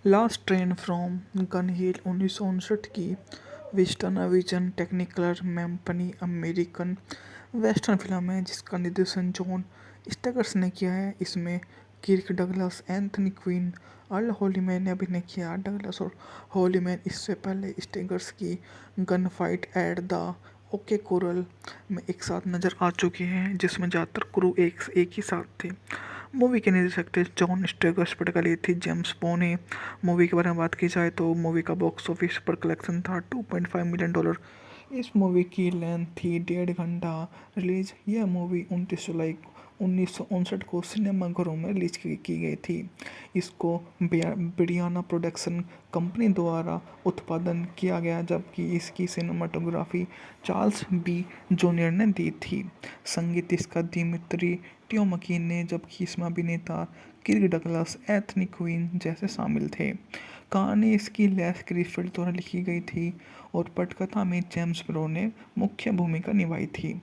Last train from Gun Hill 1959 की western vision Technicolor मैम्पनी American western film है जिसका निर्देशन जॉन स्टेगर्स ने किया है। इसमें Kirk Douglas, Anthony Quinn, Earl Holliman ने अभिनय किया। डगलस और हॉलीमैन इससे पहले स्टेगर्स की gun fight at the okay coral में एक साथ नजर आ चुके हैं, जिसमें ज़्यादातर क्रू एक ही साथ थे। मूवी के निर्देशक थे जॉन स्टेगर्स, पटकली थी जेम्स बोने। मूवी के बारे में बात की जाए तो मूवी का बॉक्स ऑफिस पर कलेक्शन था $2.5 मिलियन। इस मूवी की लेंथ थी 1.5 घंटा। रिलीज यह मूवी 29 जुलाई 1959 को सिनेमाघरों में रिलीज की गई थी। इसको बिडियाना प्रोडक्शन कंपनी द्वारा उत्पादन किया गया, जबकि इसकी सिनेमाटोग्राफी चार्ल्स बी जूनियर ने दी थी। संगीत इसका दिमित्री टियोमकी ने, जबकि इसमें अभिनेता किर्क डगलस, एंथनी क्विन जैसे शामिल थे। कहानी इसकी लेस क्रिफिल्ड द्वारा लिखी गई थी और पटकथा में जेम्स ब्रो ने मुख्य भूमिका निभाई थी।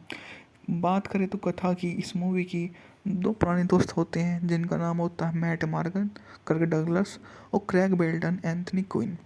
बात करें तो कथा की, इस मूवी की दो पुराने दोस्त होते हैं जिनका नाम होता है मैट मॉर्गन, किर्क डगलस, और क्रेग बेल्टन, एंथनी क्विन,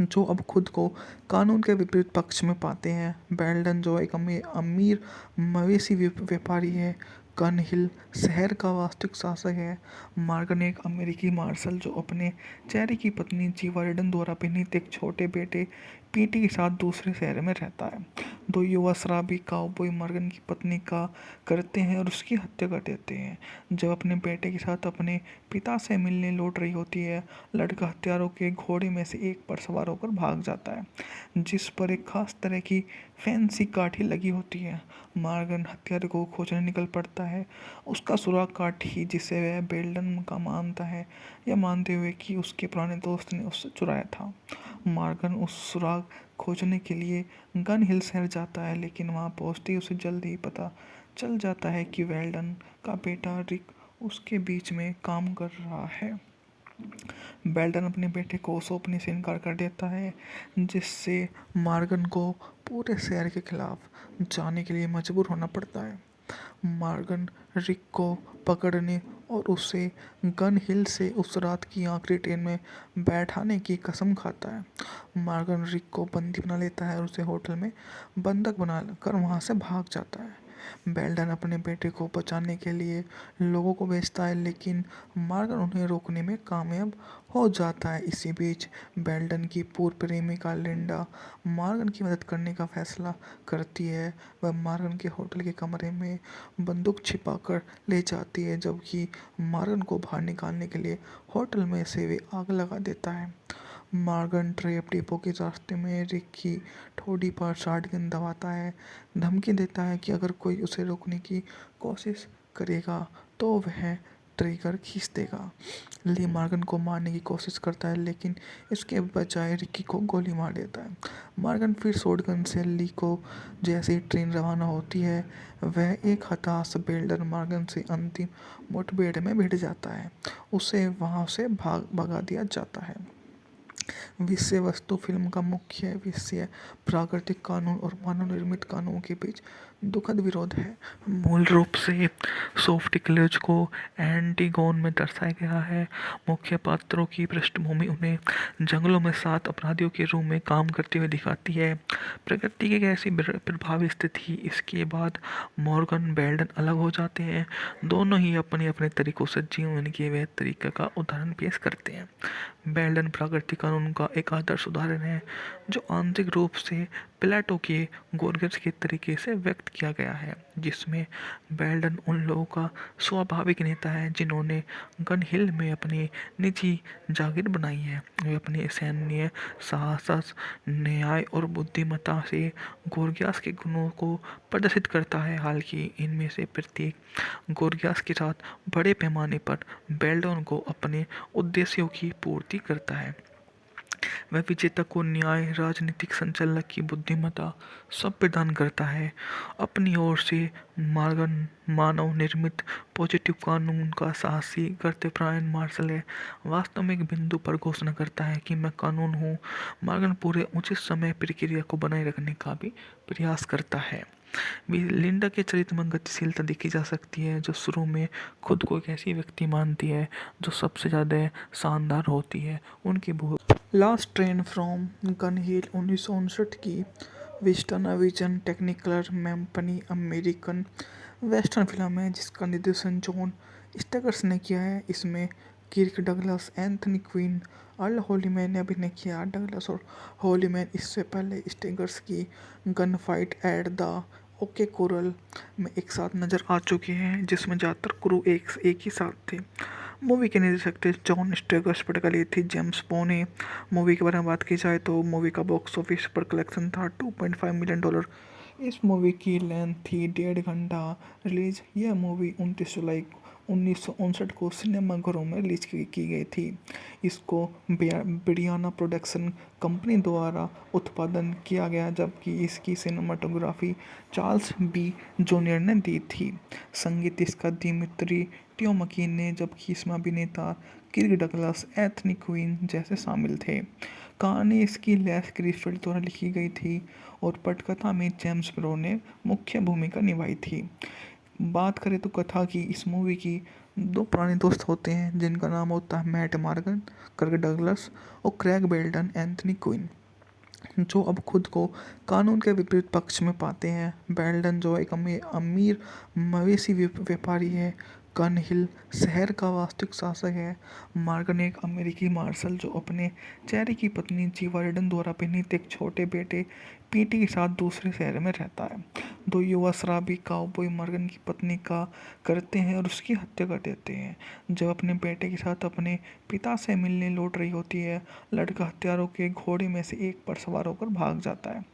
जो अब खुद को कानून के विपरीत पक्ष में पाते हैं। बेल्टन जो एक अमीर मवेशी व्यापारी है। गन हिल शहर का वास्तविक शासक है। मॉर्गन एक अमेरिकी मार्शल जो अपने चेरी की पत्नी जीवारिडन द्वारा अभिनीत एक छोटे बेटे पीटी के साथ दूसरे शहर में रहता है। दो युवा शराबी काउबॉय मॉर्गन की पत्नी का करते हैं और उसकी हत्या कर देते हैं। जब अपने बेटे के साथ अपने पिता से मिलने लौट रही होती है, लड़का हत्यारों के घोड़े में से एक पर सवार होकर भाग जाता है, जिस पर एक खास तरह की फैंसी काठी लगी होती है। मॉर्गन हत्यारे को खोजने निकल पड़ता है। उसका सुराग काठी जिसे वह बेल्टन का मानता है, यह मानते हुए कि उसके पुराने दोस्त ने उससे चुराया था। मॉर्गन उस सुराग खोजने के लिए गन हिल शहर जाता है, लेकिन वहां पहुंचते ही उसे जल्द ही पता चल जाता है कि बेल्टन का बेटा रिक उसके बीच में काम कर रहा है। बेल्टन अपने बेटे को सौंपने से इनकार कर देता है, जिससे मॉर्गन को पूरे शहर के खिलाफ जाने के लिए मजबूर होना पड़ता है। मॉर्गन रिक को पकड़ने और उसे गन हिल से उस रात की आखिरी ट्रेन में बैठाने की कसम खाता है। मॉर्गन रिक को बंदी बना लेता है और उसे होटल में बंधक बना कर वहां से भाग जाता है। बेल्टन अपने बेटे को बचाने के लिए लोगों को भेजता है, लेकिन मॉर्गन उन्हें रोकने में कामयाब हो जाता है। इसी बीच बेल्टन की पूर्व प्रेमिका लिंडा मॉर्गन की मदद करने का फैसला करती है। वह मॉर्गन के होटल के कमरे में बंदूक छिपाकर ले जाती है, जबकि मॉर्गन को बाहर निकालने के लिए होटल में से वे आग लगा देता है। मॉर्गन ट्रेप डिपो के रास्ते में रिक की ठोड़ी पर शॉटगन दबाता है, धमकी देता है कि अगर कोई उसे रोकने की कोशिश करेगा तो वह ट्रिगर खींच देगा। ली मॉर्गन को मारने की कोशिश करता है, लेकिन इसके बजाय रिकी को गोली मार देता है। मॉर्गन फिर शॉटगन से ली को जैसे ही ट्रेन रवाना होती है, वह एक हताश बेल्टन मॉर्गन से अंतिम मुठभेड़ में भिड़ जाता है। उसे वहां से भगा दिया जाता है। विषय वस्तु फिल्म का मुख्य विषय प्राकृतिक कानून और मानव निर्मित कानूनों के बीच दुखद विरोध है। मूल रूप से सोफ्टिक्लेज को एंटीगोन में दर्शाया गया है। मुख्य पात्रों की पृष्ठभूमि उन्हें जंगलों में 7 अपराधियों के रूप में काम करते हुए दिखाती है। प्रकृति की एक ऐसी प्रभावी स्थिति, इसके बाद मॉर्गन बेल्टन अलग हो जाते हैं। दोनों ही अपने अपने तरीकों से जीवन के वह तरीके का उदाहरण पेश करते हैं। बेल्टन प्राकृतिक कानून का एक आदर्श उदाहरण है, जो आंतरिक रूप से प्लेटो के गोर्गस के तरीके से व्यक्त किया गया है, जिसमें बेल्टन उन लोगों का स्वाभाविक नेता है जिन्होंने गन हिल में अपनी निजी जागीर बनाई है। वे अपने सैन्य साहस, न्याय और बुद्धिमत्ता से गोर्गियास के गुणों को प्रदर्शित करता है। हालांकि इनमें से प्रत्येक गोर्गियास के साथ बड़े पैमाने पर बेल्टन को अपने उद्देश्यों की पूर्ति करता है। वह विजेता को न्याय, राजनीतिक संचालक की बुद्धिमत्ता सब प्रदान करता है। अपनी ओर से मॉर्गन मानव निर्मित पॉजिटिव कानून का साहसी कर्तव्यपरायण मार्शल है। वास्तव में एक बिंदु पर घोषणा करता है कि मैं कानून हूँ। मॉर्गन पूरे उचित समय प्रक्रिया को बनाए रखने का भी प्रयास करता है। लिंडा के चरित्र में गतिशीलता देखी जा सकती है, जो शुरू में खुद को एक ऐसी व्यक्ति मानती है जो सबसे ज़्यादा शानदार होती है। उनकी बहुत last train from Gun Hill 1959 की वेस्टर्न विजन टेक्निकलर मैम्पनी अमेरिकन वेस्टर्न फिल्म है जिसका निर्देशन जॉन स्टेगर्स ने किया है। इसमें Kirk Douglas, Anthony Quinn, Earl Holliman ने अभिनय किया। डगलस और हॉलीमैन इससे पहले स्टेगर्स की gun fight at the okay coral में एक साथ नजर आ चुके हैं, जिसमें ज़्यादातर क्रू एक ही साथ थे। मूवी के निर्देशक थे जॉन स्टेगर्स, पटकली थी जेम्स बोने। मूवी के बारे में बात की जाए तो मूवी का बॉक्स ऑफिस पर कलेक्शन था $2.5 मिलियन। इस मूवी की लेंथ थी 1.5 घंटा। रिलीज यह मूवी 29 जुलाई 1959 को सिनेमाघरों में रिलीज की गई थी। इसको ब्रियाना प्रोडक्शन कंपनी द्वारा उत्पादन किया गया, जबकि इसकी सिनेमाटोग्राफी चार्ल्स बी जूनियर ने दी थी। संगीत इसका दिमित्री टियोमकी ने, जबकि इसमें अभिनेता किर्क डगलस, एंथनी क्विन जैसे शामिल थे। कहानी इसकी लेस क्रिसफील्ड द्वारा लिखी गई थी और पटकथा में जेम्स ब्रो ने मुख्य भूमिका निभाई थी। बात करें तो कथा की, इस मूवी की दो पुराने दोस्त होते हैं जिनका नाम होता है मैट मॉर्गन, किर्क डगलस, और क्रैग बेल्टन, एंथनी क्विन, जो अब खुद को कानून के विपरीत पक्ष में पाते हैं। बेल्टन जो एक अमीर मवेशी व्यापारी है। गन हिल शहर का वास्तविक शासक है। मॉर्गन एक अमेरिकी मार्शल जो अपने चेहरे की पत्नी जीवार्डन द्वारा अभिनीत एक छोटे बेटे पीटी के साथ दूसरे शहर में रहता है। दो युवा शराबी काउबॉय मॉर्गन की पत्नी का करते हैं और उसकी हत्या कर देते हैं। जब अपने बेटे के साथ अपने पिता से मिलने लौट रही होती है, लड़का हत्यारों के घोड़े में से एक पर सवार होकर भाग जाता है,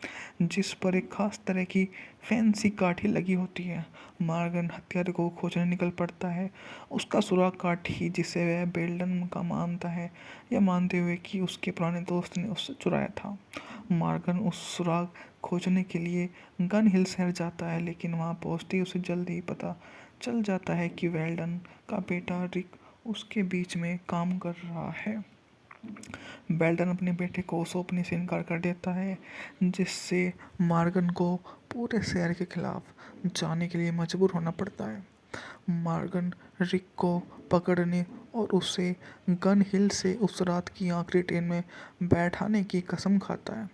जिस पर एक खास तरह की फैंसी काठी लगी होती है। मॉर्गन हत्यारे को खोजने निकल पड़ता है। उसका सुराग काठी जिसे वह बेल्टन का मानता है, यह मानते हुए कि उसके पुराने दोस्त ने उससे चुराया था। मॉर्गन उस सुराग खोजने के लिए गन हिल शहर जाता है, लेकिन वहां पहुंचते ही उसे जल्द ही पता चल जाता है कि वेल्डन का बेटा रिक उसके बीच में काम कर रहा है। बेल्टन अपने बेटे को सौंपने से इनकार कर देता है, जिससे मॉर्गन को पूरे शहर के खिलाफ जाने के लिए मजबूर होना पड़ता है। मॉर्गन रिक को पकड़ने और उसे गन हिल से उस रात की आखिरी ट्रेन में बैठाने की कसम खाता है।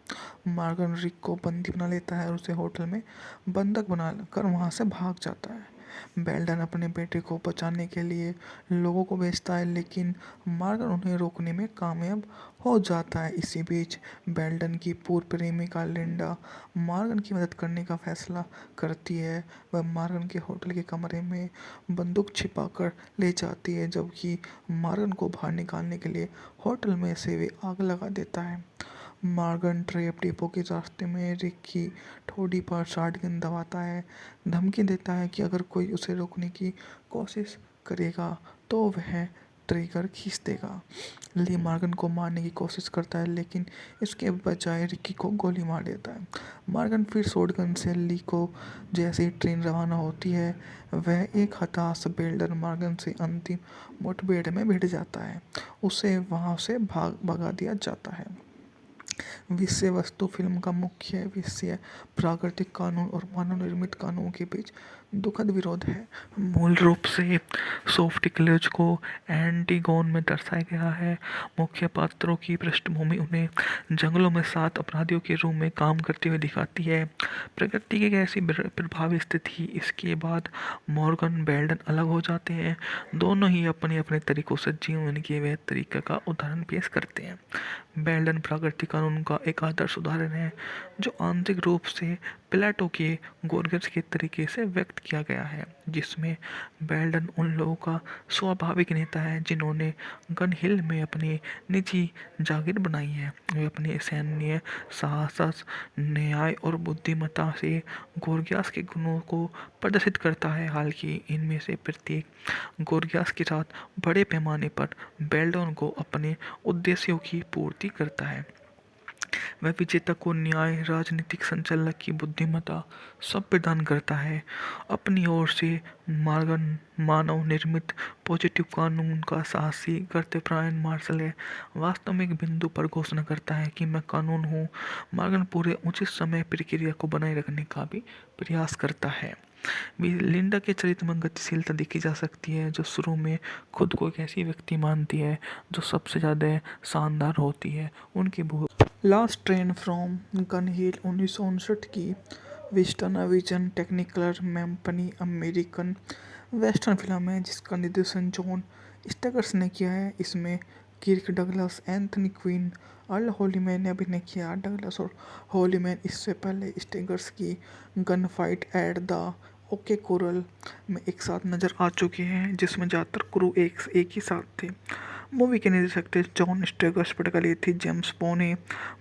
मॉर्गन रिक को बंदी बना लेता है और उसे होटल में बंधक बना कर वहां से भाग जाता है। बेल्टन अपने बेटे को बचाने के लिए लोगों को भेजता है, लेकिन मॉर्गन उन्हें रोकने में कामयाब हो जाता है। इसी बीच बेल्टन की पूर्व प्रेमिका लिंडा मॉर्गन की मदद करने का फैसला करती है। वह मॉर्गन के होटल के कमरे में बंदूक छिपाकर ले जाती है, जबकि मॉर्गन को बाहर निकालने के लिए होटल में से वे आग लगा देता है। मॉर्गन ट्रेप डिपो के रास्ते में रिक की ठोड़ी पर शॉटगन दबाता है, धमकी देता है कि अगर कोई उसे रोकने की कोशिश करेगा तो वह ट्रिगर खींच देगा। ली मॉर्गन को मारने की कोशिश करता है, लेकिन इसके बजाय रिकी को गोली मार देता है। मॉर्गन फिर शॉटगन से ली को जैसे ही ट्रेन रवाना होती है, वह एक हताश बेल्टन मॉर्गन से अंतिम मुठभेड़ में भिड़ जाता है। उसे वहां से भगा दिया जाता है। विषय वस्तु फिल्म का मुख्य विषय प्राकृतिक कानून और मानव निर्मित कानूनों के बीच दुखद विरोध है। मूल रूप से सोफ्टिक्लेज को एंटीगोन में दर्शाया गया है। मुख्य पात्रों की पृष्ठभूमि उन्हें जंगलों में 7 अपराधियों के रूप में काम करते हुए दिखाती है। प्रकृति की एक ऐसी प्रभावी स्थिति, इसके बाद मॉर्गन बेल्टन अलग हो जाते हैं। दोनों ही अपने अपने तरीकों से जीवन के वह तरीके का उदाहरण पेश करते हैं। बेल्टन प्राकृतिक कानून का एक आदर्श उदाहरण है, जो आंतरिक रूप से प्लेटो के गोर्गस के तरीके से व्यक्त किया गया है, जिसमें बेल्टन उन लोगों का स्वाभाविक नेता है जिन्होंने गन हिल में अपनी निजी जागीर बनाई है। वे अपने सैन्य साहस, न्याय और बुद्धिमत्ता से गोर्गियास के गुणों को प्रदर्शित करता है। हालांकि इनमें से प्रत्येक गोर्गियास के साथ बड़े पैमाने पर बेल्टन को अपने उद्देश्यों की पूर्ति करता है। वह विजेता को न्याय, राजनीतिक संचालक की बुद्धिमत्ता सब प्रदान करता है। अपनी ओर से मॉर्गन मानव निर्मित पॉजिटिव कानून का साहसी कर्तव्यपरायण मार्शल है। वास्तव में एक बिंदु पर घोषणा करता है कि मैं कानून हूँ। मॉर्गन पूरे उचित समय प्रक्रिया को बनाए रखने का भी प्रयास करता है। लिंडा के चरित्र में गतिशीलता देखी जा सकती है, जो शुरू में खुद को एक ऐसी व्यक्ति मानती है जो सबसे ज़्यादा शानदार होती है। उनकी last train from Gun Hill 1959 की वेस्टर्न विजन टेक्निकलर मैम्पनी अमेरिकन वेस्टर्न फिल्म है जिसका निर्देशन जॉन स्टेगर्स ने किया है। इसमें Kirk Douglas, Anthony Quinn, Earl Holliman ने अभिनय किया। डगलस और हॉलीमैन इससे पहले स्टेगर्स की gun fight at the okay coral में एक साथ नजर आ चुके हैं, जिसमें ज़्यादातर क्रू एक ही साथ थे। मूवी के निर्देशक थे जॉन स्टेगर्स, पटकली थी जेम्स बोने।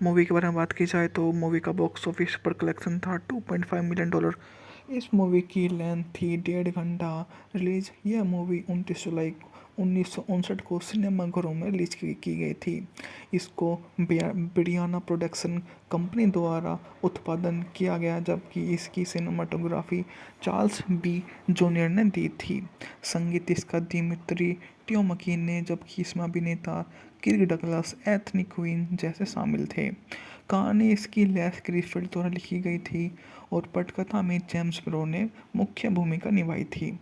मूवी के बारे में बात की जाए तो मूवी का बॉक्स ऑफिस पर कलेक्शन था $2.5 मिलियन। इस मूवी की लेंथ थी 1.5 घंटा। रिलीज यह मूवी 29 जुलाई 1959 को सिनेमाघरों में रिलीज की गई थी। इसको ब्रियाना प्रोडक्शन कंपनी द्वारा उत्पादन किया गया, जबकि इसकी सिनेमाटोग्राफी चार्ल्स बी जूनियर ने दी थी। संगीत इसका दिमित्री टियोमकी ने, जबकि इसमें अभिनेता किर्क डगलस, एंथनी क्विन जैसे शामिल थे। कहानी इसकी लेस ग्रीफिल्ड द्वारा लिखी गई थी और पटकथा में जेम्स ब्रो ने मुख्य भूमिका निभाई थी।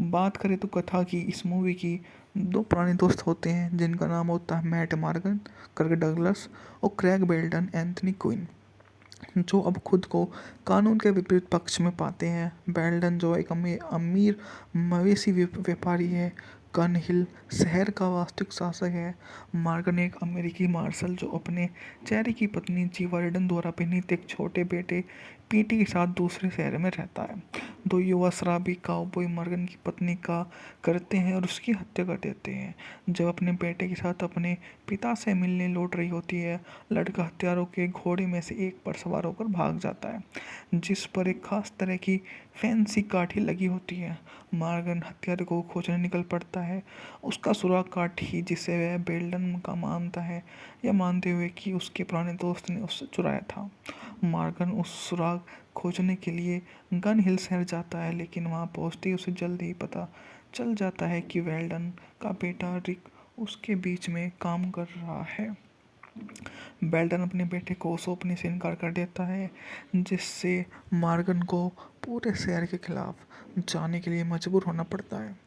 बात करें तो कथा की, इस मूवी की दो पुराने दोस्त होते हैं जिनका नाम होता है मैट मॉर्गन, किर्क डगलस, और क्रैग बेल्टन, एंथनी क्विन, जो अब खुद को कानून के विपरीत पक्ष में पाते हैं। बेल्टन जो एक अमीर मवेशी व्यापारी है, गन हिल शहर का वास्तविक शासक है। मॉर्गन एक अमेरिकी मार्शल जो अपने चेरी की पत्नी जीवार्डन द्वारा अभिनीत एक छोटे बेटे पीटी के साथ दूसरे शहर में रहता है। दो युवा शराबी काउबॉय मॉर्गन की पत्नी का करते हैं और उसकी हत्या कर देते हैं। जब अपने बेटे के साथ अपने पिता से मिलने लौट रही होती है, लड़का हत्यारों के घोड़े में से एक पर सवार होकर भाग जाता है, जिस पर एक खास तरह की फैंसी काठी लगी होती है। मॉर्गन हत्यारे को खोजने निकल पड़ता है। उसका सुराग काठी, जिसे वह बेल्टन का मानता है, यह मानते हुए कि उसके पुराने दोस्त ने उससे चुराया था। मॉर्गन उस सुराग खोजने के लिए गन हिल शहर जाता है, लेकिन वहां पहुंचते ही उसे जल्द ही पता चल जाता है कि वेल्डन का बेटा रिक उसके बीच में काम कर रहा है। बेल्टन अपने बेटे को सौंपने से इनकार कर देता है, जिससे मॉर्गन को पूरे शहर के खिलाफ जाने के लिए मजबूर होना पड़ता है।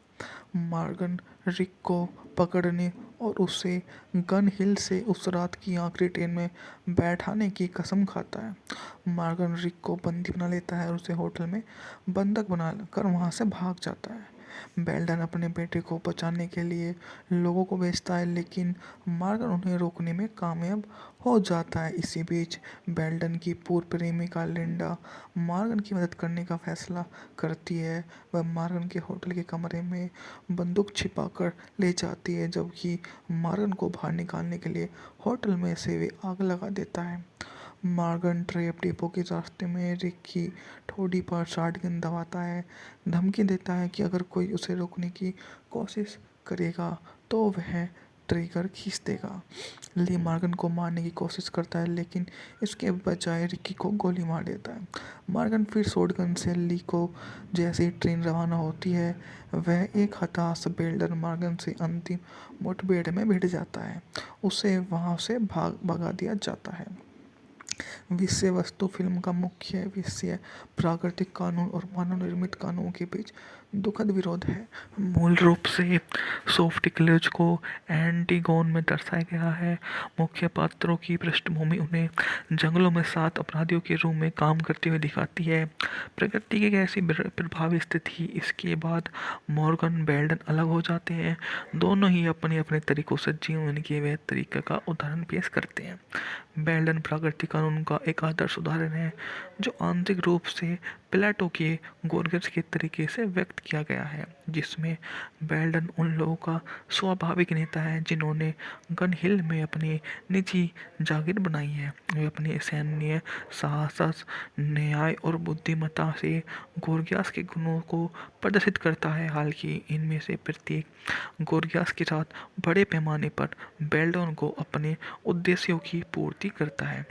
मॉर्गन रिक को पकड़ने और उसे गन हिल से उस रात की आखिरी ट्रेन में बैठाने की कसम खाता है। मॉर्गन रिक को बंदी बना लेता है और उसे होटल में बंधक बना कर वहां से भाग जाता है। बेल्टन अपने बेटे को बचाने के लिए लोगों को भेजता है, लेकिन मॉर्गन उन्हें रोकने में कामयाब हो जाता है। इसी बीच बेल्टन की पूर्व प्रेमिका लिंडा मॉर्गन की मदद करने का फैसला करती है। वह मॉर्गन के होटल के कमरे में बंदूक छिपाकर ले जाती है, जबकि मॉर्गन को बाहर निकालने के लिए होटल में से वे आग लगा देता है। मॉर्गन ट्रैप डिपो के रास्ते में रिक की ठोड़ी पर शॉटगन दबाता है, धमकी देता है कि अगर कोई उसे रोकने की कोशिश करेगा तो वह ट्रिगर खींच देगा। ली मॉर्गन को मारने की कोशिश करता है, लेकिन इसके बजाय रिकी को गोली मार देता है। मॉर्गन फिर शॉटगन से ली को जैसे ही ट्रेन रवाना होती है, वह एक हताश बेल्टन मॉर्गन से अंतिम मुठभेड़ में भिड़ जाता है। उसे वहां से भगा दिया जाता है। विषय वस्तु फिल्म का मुख्य विषय प्राकृतिक कानून और मानव निर्मित कानूनों के बीच दुखद विरोध है। मूल रूप से सोफोक्लिस को एंटिगोन में दर्शाया गया है। मुख्य पात्रों की पृष्ठभूमि उन्हें जंगलों में 7 अपराधियों के रूप में काम करते हुए दिखाती है। प्रकृति की एक ऐसी प्रभावी स्थिति, इसके बाद मॉर्गन बेल्टन अलग हो जाते हैं। दोनों ही अपने अपने तरीकों से जीवन के वह तरीके का उदाहरण पेश करते हैं। बेल्टन प्राकृतिक कानून का एक आदर्श उदाहरण है, जो आंतरिक रूप से प्लेटो के गोर्गियस के तरीके से व्यक्त किया गया है, जिसमें बेल्डन उन लोगों का स्वाभाविक नेता है जिन्होंने गन हिल में अपनी निजी जागीर बनाई है। वे अपने सैन्य साहस, न्याय और बुद्धिमत्ता से गोर्गियास के गुणों को प्रदर्शित करता है। हालांकि इनमें से प्रत्येक गोर्गियास के साथ बड़े पैमाने पर बेल्डन को अपने उद्देश्यों की पूर्ति करता है।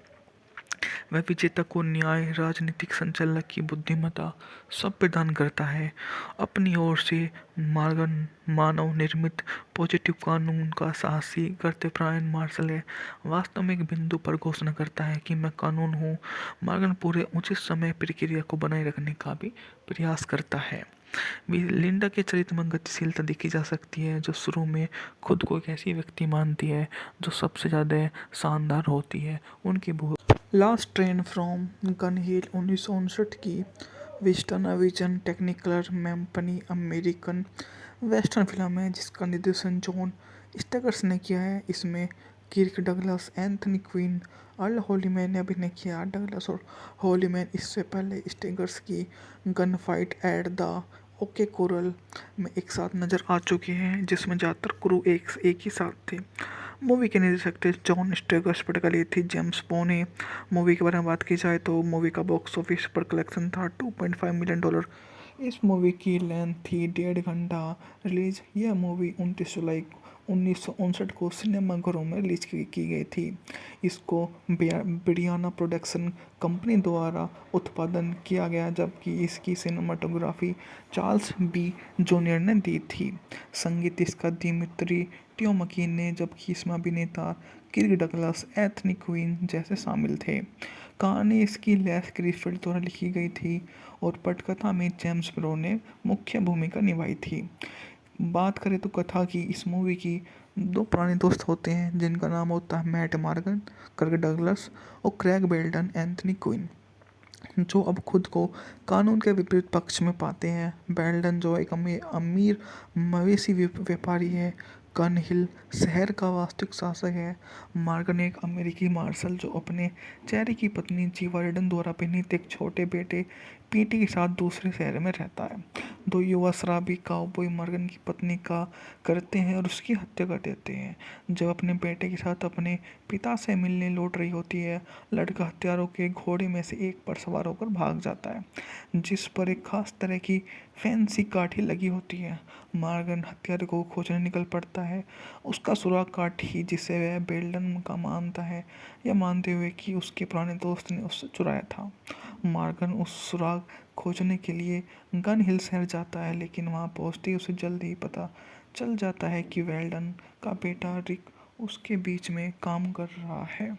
वह विजेता को न्याय, राजनीतिक संचालक की बुद्धिमत्ता सब प्रदान करता है। अपनी ओर से मॉर्गन मानव निर्मित पॉजिटिव कानून का साहसी कर्तव्यपरायण मार्शल है। वास्तव में एक बिंदु पर घोषणा करता है कि मैं कानून हूँ। मॉर्गन पूरे उचित समय प्रक्रिया को बनाए रखने का भी प्रयास करता है। लिंडा के चरित्र में गतिशीलता देखी जा सकती है, जो शुरू में खुद को एक ऐसी व्यक्ति मानती है जो सबसे ज़्यादा शानदार होती है। उनकी last train from Gun Hill 1959 की वेस्टर्न विजन टेक्निकलर मैम्पनी अमेरिकन वेस्टर्न फिल्म है जिसका निर्देशन जॉन स्टेगर्स ने किया है। इसमें Kirk Douglas, Anthony Quinn, Earl Holliman ने अभिनय किया। डगलस और हॉलीमैन इससे पहले स्टेगर्स की gun fight at the okay coral में एक साथ नजर आ चुके हैं, जिसमें ज़्यादातर क्रू एक ही साथ थे। मूवी के निर्देशक थे जॉन स्टेगर्स, पटकली थी जेम्स बोने। मूवी के बारे में बात की जाए तो मूवी का बॉक्स ऑफिस पर कलेक्शन था $2.5 मिलियन। इस मूवी की लेंथ थी 1.5 घंटा। रिलीज यह मूवी 29 जुलाई 1959 को सिनेमाघरों में रिलीज की गई थी। इसको ब्रियाना प्रोडक्शन कंपनी द्वारा उत्पादन किया गया, जबकि इसकी सिनेमाटोग्राफी चार्ल्स बी जूनियर ने दी थी। संगीत इसका दिमित्री टियोमकी ने, जबकि इसमें अभिनेता किर्क डगलस, एंथनी क्विन जैसे शामिल थे। कहानी इसकी लेस क्रिफिल्ड द्वारा लिखी गई थी और पटकथा में जेम्स ब्रो ने मुख्य भूमिका निभाई थी। बात करें तो कथा की, इस मूवी की दो पुराने दोस्त होते हैं जिनका नाम होता है मैट मॉर्गन, किर्क डगलस, और क्रैग बेल्टन, एंथनी क्विन, जो अब खुद को कानून के विपरीत पक्ष में पाते हैं। बेल्टन जो एक अमीर मवेशी व्यापारी है, गन हिल शहर का वास्तविक शासक है। मॉर्गन एक अमेरिकी मार्शल जो अपने चेहरे की पत्नी जीवार्डन द्वारा परिणीत एक छोटे बेटे पीटी के साथ दूसरे शहर में रहता है। दो युवा शराबी काउबॉय मॉर्गन की पत्नी का करते हैं और उसकी हत्या कर देते हैं। जब अपने बेटे के साथ अपने पिता से मिलने लौट रही होती है, लड़का हत्यारों के घोड़े में से एक पर सवार होकर भाग जाता है, जिस पर एक खास तरह की फैंसी काठी लगी होती है। मॉर्गन हत्यारे को खोजने निकल पड़ता है। उसका सुराग काठी जिसे वह बेल्टन का मानता है, यह मानते हुए कि उसके पुराने दोस्त ने उससे चुराया था। मॉर्गन उस सुराग खोजने के लिए गन हिल शहर जाता है, लेकिन वहां पहुंचते ही उसे जल्दी ही पता चल जाता है कि बेल्टन का बेटा रिक उसके बीच में काम कर रहा है।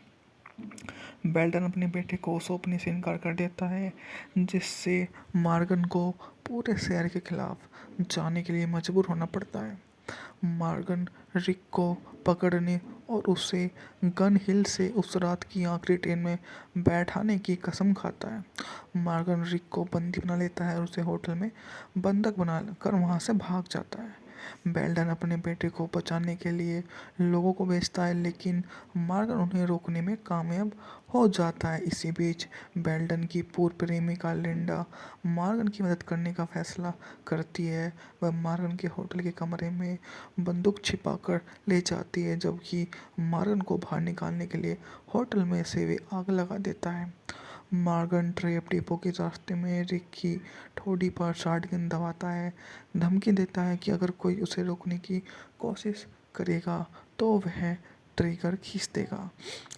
बेल्टन अपने बेटे को सौंपने से इनकार कर देता है, जिससे मॉर्गन को पूरे शहर के खिलाफ जाने के लिए मजबूर होना पड़ता है। मॉर्गन रिक को पकड़ने और उसे गन हिल से उस रात की आखिरी ट्रेन में बैठाने की कसम खाता है। मॉर्गन रिक को बंदी बना लेता है और उसे होटल में बंधक बना कर वहां से भाग जाता है। बेल्टन अपने बेटे को बचाने के लिए लोगों को भेजता है, लेकिन मॉर्गन उन्हें रोकने में कामयाब हो जाता है। इसी बीच बेल्टन की पूर्व प्रेमिका लिंडा मॉर्गन की मदद करने का फैसला करती है। वह मॉर्गन के होटल के कमरे में बंदूक छिपाकर ले जाती है, जबकि मॉर्गन को बाहर निकालने के लिए होटल में से वे आग लगा देता है। मॉर्गन ट्रैप डिपो के रास्ते में रिक की ठोड़ी पर शॉटगन दबाता है, धमकी देता है कि अगर कोई उसे रोकने की कोशिश करेगा तो वह ट्रिगर खींच देगा।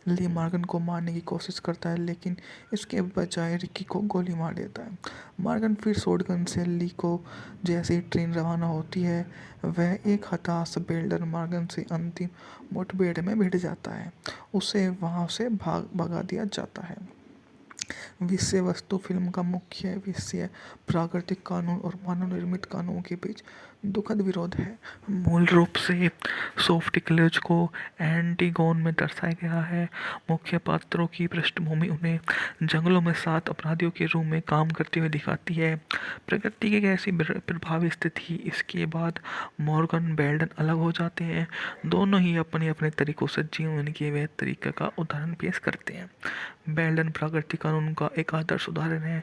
ली मॉर्गन को मारने की कोशिश करता है, लेकिन इसके बजाय रिकी को गोली मार देता है। मॉर्गन फिर शॉटगन से ली को जैसे ही ट्रेन रवाना होती है, वह एक हताश बेल्टन मॉर्गन से अंतिम मुठभेड़ में भिड़ जाता है। उसे वहां से भगा दिया जाता है। विषय वस्तु फिल्म का मुख्य विषय प्राकृतिक कानून और मानव निर्मित कानूनों के बीच दुखद विरोध है। मूल रूप से सोफ्टिकल्स को एंटीगोन में दर्शाया गया है। मुख्य पात्रों की पृष्ठभूमि उन्हें जंगलों में 7 अपराधियों के रूप में काम करते हुए दिखाती है। प्रकृति की एक ऐसी प्रभावी स्थिति, इसके बाद मॉर्गन बेल्डन अलग हो जाते हैं। दोनों ही अपने अपने तरीकों से जीवन के वह तरीके का उदाहरण पेश करते हैं। बेल्डन प्राकृतिक कानून का एक आदर्श उदाहरण है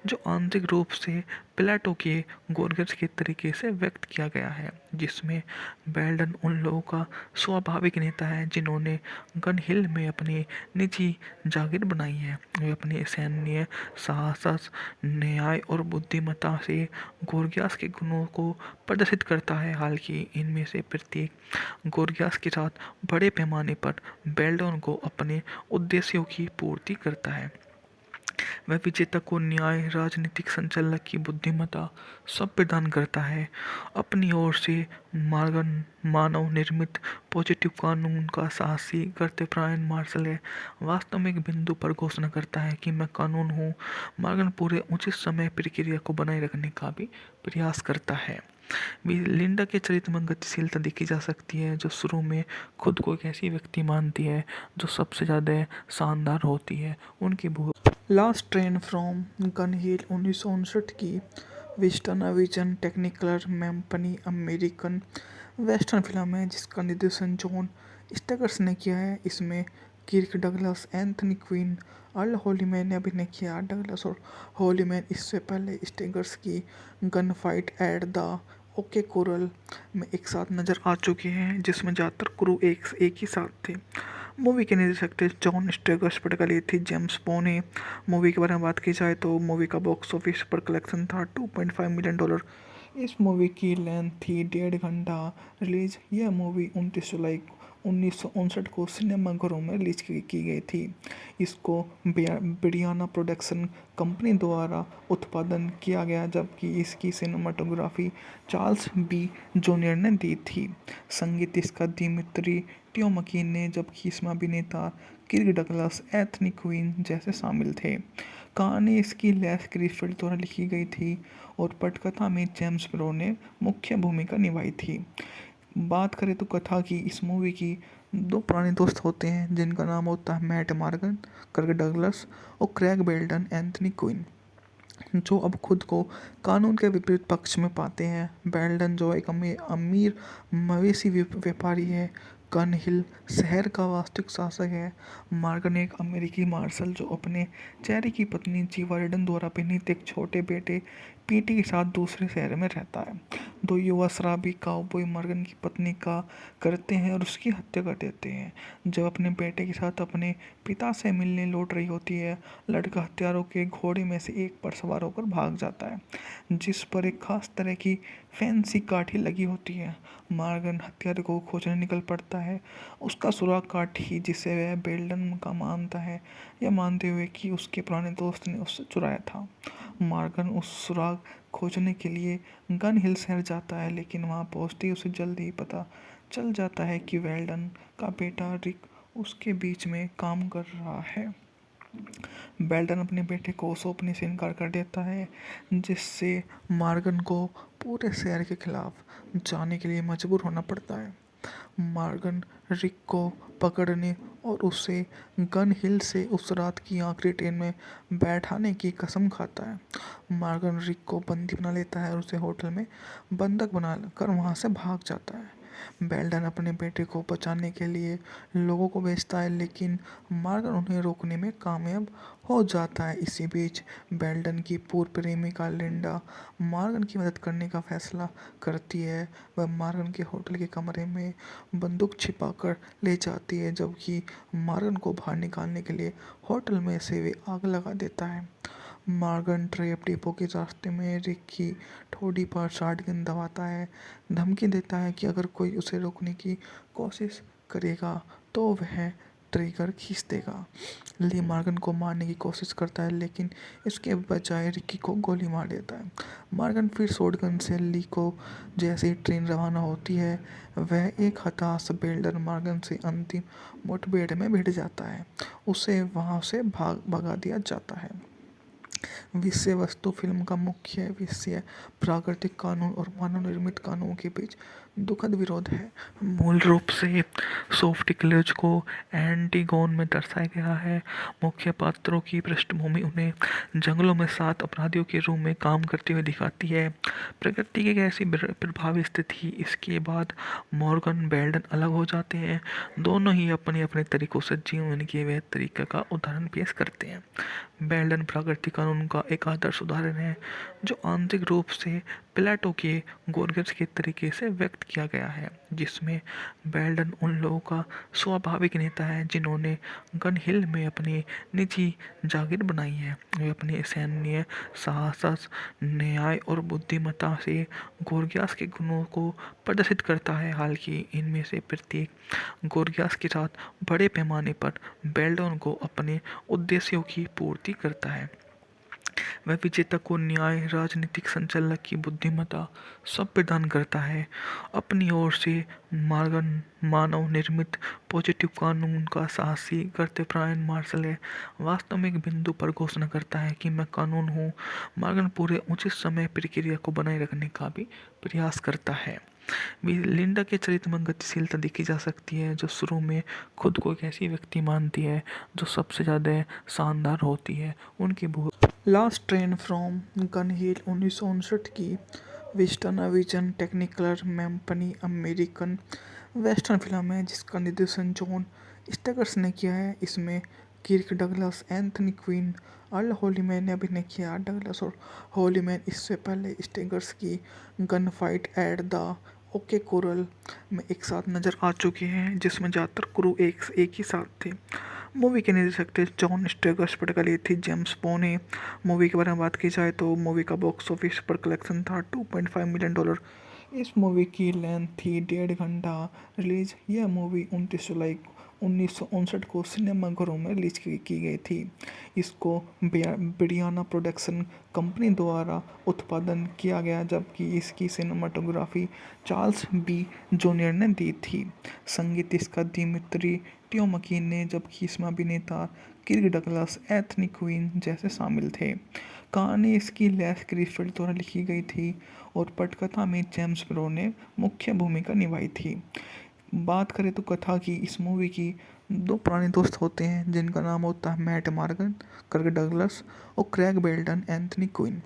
जो आंतरिक रूप से प्लेटो के गोर्गस के तरीके से व्यक्त किया गया है, जिसमें बेल्डन उन लोगों का स्वाभाविक नेता है जिन्होंने गन हिल में अपनी निजी जागीर बनाई है। वे अपने सैन्य साहस, न्याय और बुद्धिमत्ता से गोर्गियास के गुणों को प्रदर्शित करता है। हालांकि इनमें से प्रत्येक गोर्गियास के साथ बड़े पैमाने पर बेल्डन को अपने उद्देश्यों की पूर्ति करता है। वह विजेता को न्याय, राजनीतिक संचालक की बुद्धिमत्ता सब प्रदान करता है। अपनी ओर से मॉर्गन मानव निर्मित पॉजिटिव कानून का साहसी कर्तव्यपरायण मार्शल है। वास्तव में एक बिंदु पर घोषणा करता है कि मैं कानून हूँ। मॉर्गन पूरे उचित समय प्रक्रिया को बनाए रखने का भी प्रयास करता है। लिंडा के चरित्र में गतिशीलता देखी जा सकती है, जो शुरू में खुद को एक ऐसी व्यक्ति मानती है जो सबसे ज़्यादा शानदार होती है। उनकी last train from Gun Hill 1959 की वेस्टर्न विजन टेक्निकलर मैम्पनी अमेरिकन वेस्टर्न फिल्म है जिसका निर्देशन जॉन स्टेगर्स ने किया है। इसमें Kirk Douglas, Anthony Quinn, Earl Holliman ने अभिनय किया। डगलस और हॉलीमैन इससे पहले स्टेगर्स की gun fight at the okay coral में एक साथ नजर आ चुके हैं, जिसमें ज़्यादातर क्रू एक ही साथ थे। मूवी के निर्देशक थे जॉन स्टेगर्स, पटकली थी जेम्स बोने। मूवी के बारे में बात की जाए तो मूवी का बॉक्स ऑफिस पर कलेक्शन था $2.5 मिलियन। इस मूवी की लेंथ थी 1.5 घंटा। रिलीज यह मूवी 29 जुलाई 1959 को सिनेमाघरों में रिलीज की गई थी। इसको ब्रियाना प्रोडक्शन कंपनी द्वारा उत्पादन किया गया, जबकि इसकी सिनेमाटोग्राफी चार्ल्स बी जूनियर ने दी थी। संगीत इसका दिमित्री टियोमकी ने, जबकि इसमें अभिनेता किर्क डगलस, एंथनी क्विन जैसे शामिल थे। कहानी इसकी लेस क्रिसफील्ड द्वारा लिखी गई थी और पटकथा में जेम्स ब्रो ने मुख्य भूमिका निभाई थी। बात करें तो कथा की, इस मूवी की 2 पुराने दोस्त होते हैं जिनका नाम होता है मैट मॉर्गन, किर्क डगलस, और क्रैग बेल्डन, एंथनी क्विन, जो अब खुद को कानून के विपरीत पक्ष में पाते हैं। बेल्डन जो एक अमीर मवेशी व्यापारी है, गन हिल शहर का वास्तविक शासक है। मॉर्गन एक अमेरिकी मार्शल जो अपने चेहरे की पत्नी जीवा रिडन द्वारा अभिनीत एक छोटे बेटे पीटी के साथ दूसरे शहर में रहता है। 2 युवा शराबी काउबॉय मॉर्गन की पत्नी का करते हैं और उसकी हत्या कर देते हैं। जब अपने बेटे के साथ अपने पिता से मिलने लौट रही होती है, लड़का हत्यारों के घोड़े में से एक पर सवार होकर भाग जाता है, जिस पर एक खास तरह की फैंसी काठी लगी होती है। मॉर्गन हत्यारे को खोजने निकल पड़ता है। उसका सुराग काठी जिसे वह बेल्डन का मानता है, यह मानते हुए कि उसके पुराने दोस्त ने उससे चुराया था। मॉर्गन उस सुराग खोजने के लिए गन हिल शहर जाता है, लेकिन वहां पहुंचते ही उसे जल्द ही पता चल जाता है कि बेल्डन का बेटा रिक उसके बीच में काम कर रहा है। बेल्डन अपने बेटे को सौंपने से इनकार कर देता है, जिससे मॉर्गन को पूरे शहर के खिलाफ जाने के लिए मजबूर होना पड़ता है। मॉर्गन रिक को पकड़ने और उसे गन हिल से उस रात की आखिरी ट्रेन में बैठाने की कसम खाता है। मॉर्गन रिक को बंदी बना लेता है और उसे होटल में बंधक बना कर वहाँ से भाग जाता है। बेल्डन अपने बेटे को बचाने के लिए लोगों को भेजता है, लेकिन मॉर्गन उन्हें रोकने में कामयाब हो जाता है। इसी बीच बेल्डन की पूर्व प्रेमिका लिंडा मॉर्गन की मदद करने का फैसला करती है। वह मॉर्गन के होटल के कमरे में बंदूक छिपाकर ले जाती है, जबकि मॉर्गन को बाहर निकालने के लिए होटल में से वे आग लगा देता है। मॉर्गन ट्रैप डिपो के रास्ते में रिक की ठोड़ी पर शॉटगन दबाता है, धमकी देता है कि अगर कोई उसे रोकने की कोशिश करेगा तो वह ट्रिगर खींच देगा। ली मॉर्गन को मारने की कोशिश करता है, लेकिन इसके बजाय रिकी को गोली मार देता है। मॉर्गन फिर शॉटगन से ली को जैसे ही ट्रेन रवाना होती है, वह एक हताश बेल्डन मॉर्गन से अंतिम मुठभेड़ में भिड़ जाता है। उसे वहां से भगा दिया जाता है। विषय वस्तु फिल्म का मुख्य विषय प्राकृतिक कानून और मानव निर्मित कानूनों के बीच दुखद विरोध है। मूल रूप से सोफ्टिक्लेज को एंटीगोन में दर्शाया गया है। मुख्य पात्रों की पृष्ठभूमि उन्हें जंगलों में 7 अपराधियों के रूप में काम करते हुए दिखाती है। प्रकृति की एक ऐसी प्रभावी स्थिति, इसके बाद मॉर्गन बेल्डन अलग हो जाते हैं। दोनों ही अपने अपने तरीकों से जीवन के वह तरीके का उदाहरण पेश करते हैं। बेल्डन प्राकृतिक कानून का एक आदर्श उदाहरण है जो आंतरिक रूप से प्लेटो के गोर्गस के तरीके से व्यक्त किया गया है, जिसमें बेल्डन उन लोगों का स्वाभाविक नेता है जिन्होंने गन हिल में अपनी निजी जागीर बनाई है। वे अपने सैन्य साहस, न्याय और बुद्धिमत्ता से गोर्गियास के गुणों को प्रदर्शित करता है। हालांकि इनमें से प्रत्येक गोर्गियास के साथ बड़े पैमाने पर बेल्डन को अपने उद्देश्यों की पूर्ति करता है। वह विजेता को न्याय, राजनीतिक संचालक की बुद्धिमत्ता सब प्रदान करता है। अपनी ओर से मॉर्गन मानव निर्मित पॉजिटिव कानून का साहसी कर्तव्यपरायण मार्शल है। वास्तव में एक बिंदु पर घोषणा करता है कि मैं कानून हूँ। मॉर्गन पूरे उचित समय प्रक्रिया को बनाए रखने का भी प्रयास करता है। लिंडा के चरित्र में गतिशीलता देखी जा सकती है, जो शुरू में खुद को एक ऐसी व्यक्ति मानती है जो सबसे ज़्यादा शानदार होती है। उनकी last train from Gun Hill 1959 की वेस्टर्न विजन टेक्निकलर मैम्पनी अमेरिकन वेस्टर्न फिल्म है जिसका निर्देशन जॉन स्टेगर्स ने किया है। इसमें Kirk Douglas, Anthony Quinn, Earl Holliman ने अभिनय किया। डगलस और होलीमैन इससे पहले स्टेगर्स की gun fight at the okay coral में एक साथ नजर आ चुके हैं, जिसमें ज़्यादातर क्रू एक ही साथ थे। मूवी के निर्देशक थे जॉन स्टेगर्स, पटकली थी जेम्स बोने। मूवी के बारे में बात की जाए तो मूवी का बॉक्स ऑफिस पर कलेक्शन था $2.5 मिलियन। इस मूवी की लेंथ थी 1.5 घंटा। रिलीज यह मूवी 29 जुलाई 1959 को सिनेमाघरों में रिलीज की गई थी। इसको ब्रियाना प्रोडक्शन कंपनी द्वारा उत्पादन किया गया, जबकि इसकी सिनेमाटोग्राफी चार्ल्स बी जूनियर ने दी थी। संगीत इसका दिमित्री टियोमकीन ने, जबकि इसमें अभिनेता किर्क डगलस, एंथनी क्वीन जैसे शामिल थे। कहानी इसकी लेस क्रिफिल्ड द्वारा लिखी गई थी और पटकथा में जेम्स ब्रो ने मुख्य भूमिका निभाई थी। बात करें तो कथा की, इस मूवी की 2 पुराने दोस्त होते हैं जिनका नाम होता है मैट मॉर्गन, किर्क डगलस, और क्रैग बेल्टन, एंथनी क्वीन,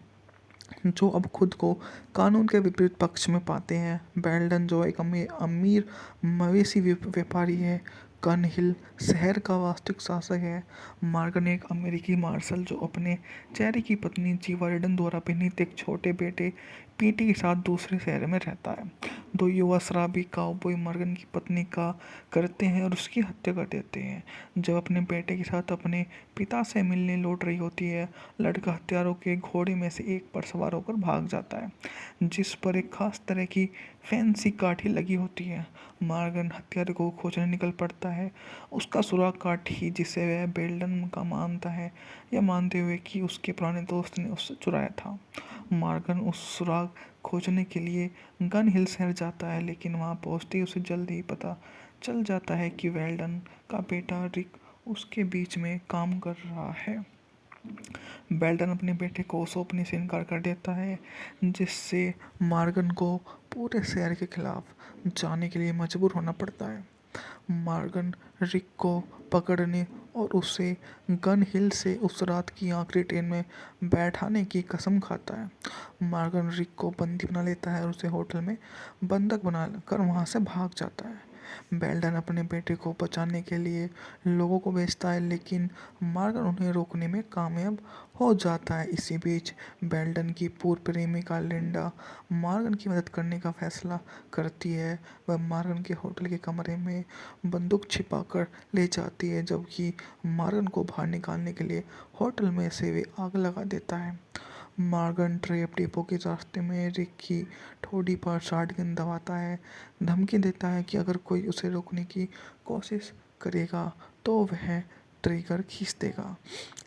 जो अब खुद को कानून के विपरीत पक्ष में पाते हैं। बेल्टन जो एक अमीर मवेशी व्यापारी है, गन हिल शहर का वास्तविक शासक है। मॉर्गन एक अमेरिकी मार्शल जो अपने चेरी की पत्नी जीवार्डन द्वारा अभिनीत एक छोटे बेटे पीटी के साथ दूसरे शहर में रहता है। 2 युवा शराबी काउबॉय मॉर्गन की पत्नी का करते हैं और उसकी हत्या कर देते हैं। जब अपने बेटे के साथ अपने पिता से मिलने लौट रही होती है, लड़का हत्यारों के घोड़े में से एक पर सवार होकर भाग जाता है, जिस पर एक खास तरह की फैंसी काठी लगी होती है। मॉर्गन हत्यारे को खोजने निकल पड़ता है, उसका सुराग काठी जिसे वह बेल्टन का मानता है, यह मानते हुए कि उसके पुराने दोस्त ने उससे चुराया था। मॉर्गन उस सुराग खोजने के लिए गन हिल शहर जाता है, लेकिन वहां पहुंचते ही उसे जल्द ही पता चल जाता है कि बेल्टन का बेटा रिक उसके बीच में काम कर रहा है। बेल्टन अपने बेटे को सौंपने से इनकार कर देता है, जिससे मॉर्गन को पूरे शहर के खिलाफ जाने के लिए मजबूर होना पड़ता है। मॉर्गन रिक को पकड़ने और उसे गन हिल से उस रात की आखिरी ट्रेन में बैठाने की कसम खाता है। मॉर्गन रिक को बंदी बना लेता है और उसे होटल में बंधक बना कर वहाँ से भाग जाता है। बेल्टन अपने बेटे को बचाने के लिए लोगों को भेजता है, लेकिन मॉर्गन उन्हें रोकने में कामयाब हो जाता है। इसी बीच बेल्टन की पूर्व प्रेमिका लिंडा मॉर्गन की मदद करने का फैसला करती है। वह मॉर्गन के होटल के कमरे में बंदूक छिपाकर ले जाती है, जबकि मॉर्गन को बाहर निकालने के लिए होटल में से वे आग लगा देता है। मॉर्गन ट्रेप डिपो के रास्ते में रिक की ठोड़ी पर शॉटगन दबाता है, धमकी देता है कि अगर कोई उसे रोकने की कोशिश करेगा तो वह ट्रिगर खींच देगा।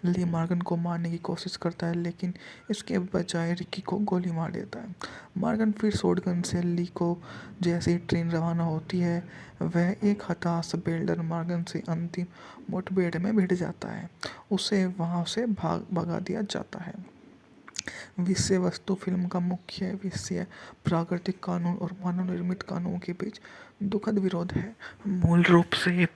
ली मॉर्गन को मारने की कोशिश करता है लेकिन इसके बजाय रिकी को गोली मार देता है। मॉर्गन फिर शॉटगन से ली को जैसे ही ट्रेन रवाना होती है वह एक हताश बेल्डन मॉर्गन से अंतिम मुठभेड़ में भिड़ जाता है। उसे वहां से भगा दिया जाता है। विषय वस्तु फिल्म का मुख्य विषय प्राकृतिक कानून और मानव निर्मित कानूनों के बीच दुखद विरोध है। मूल रूप से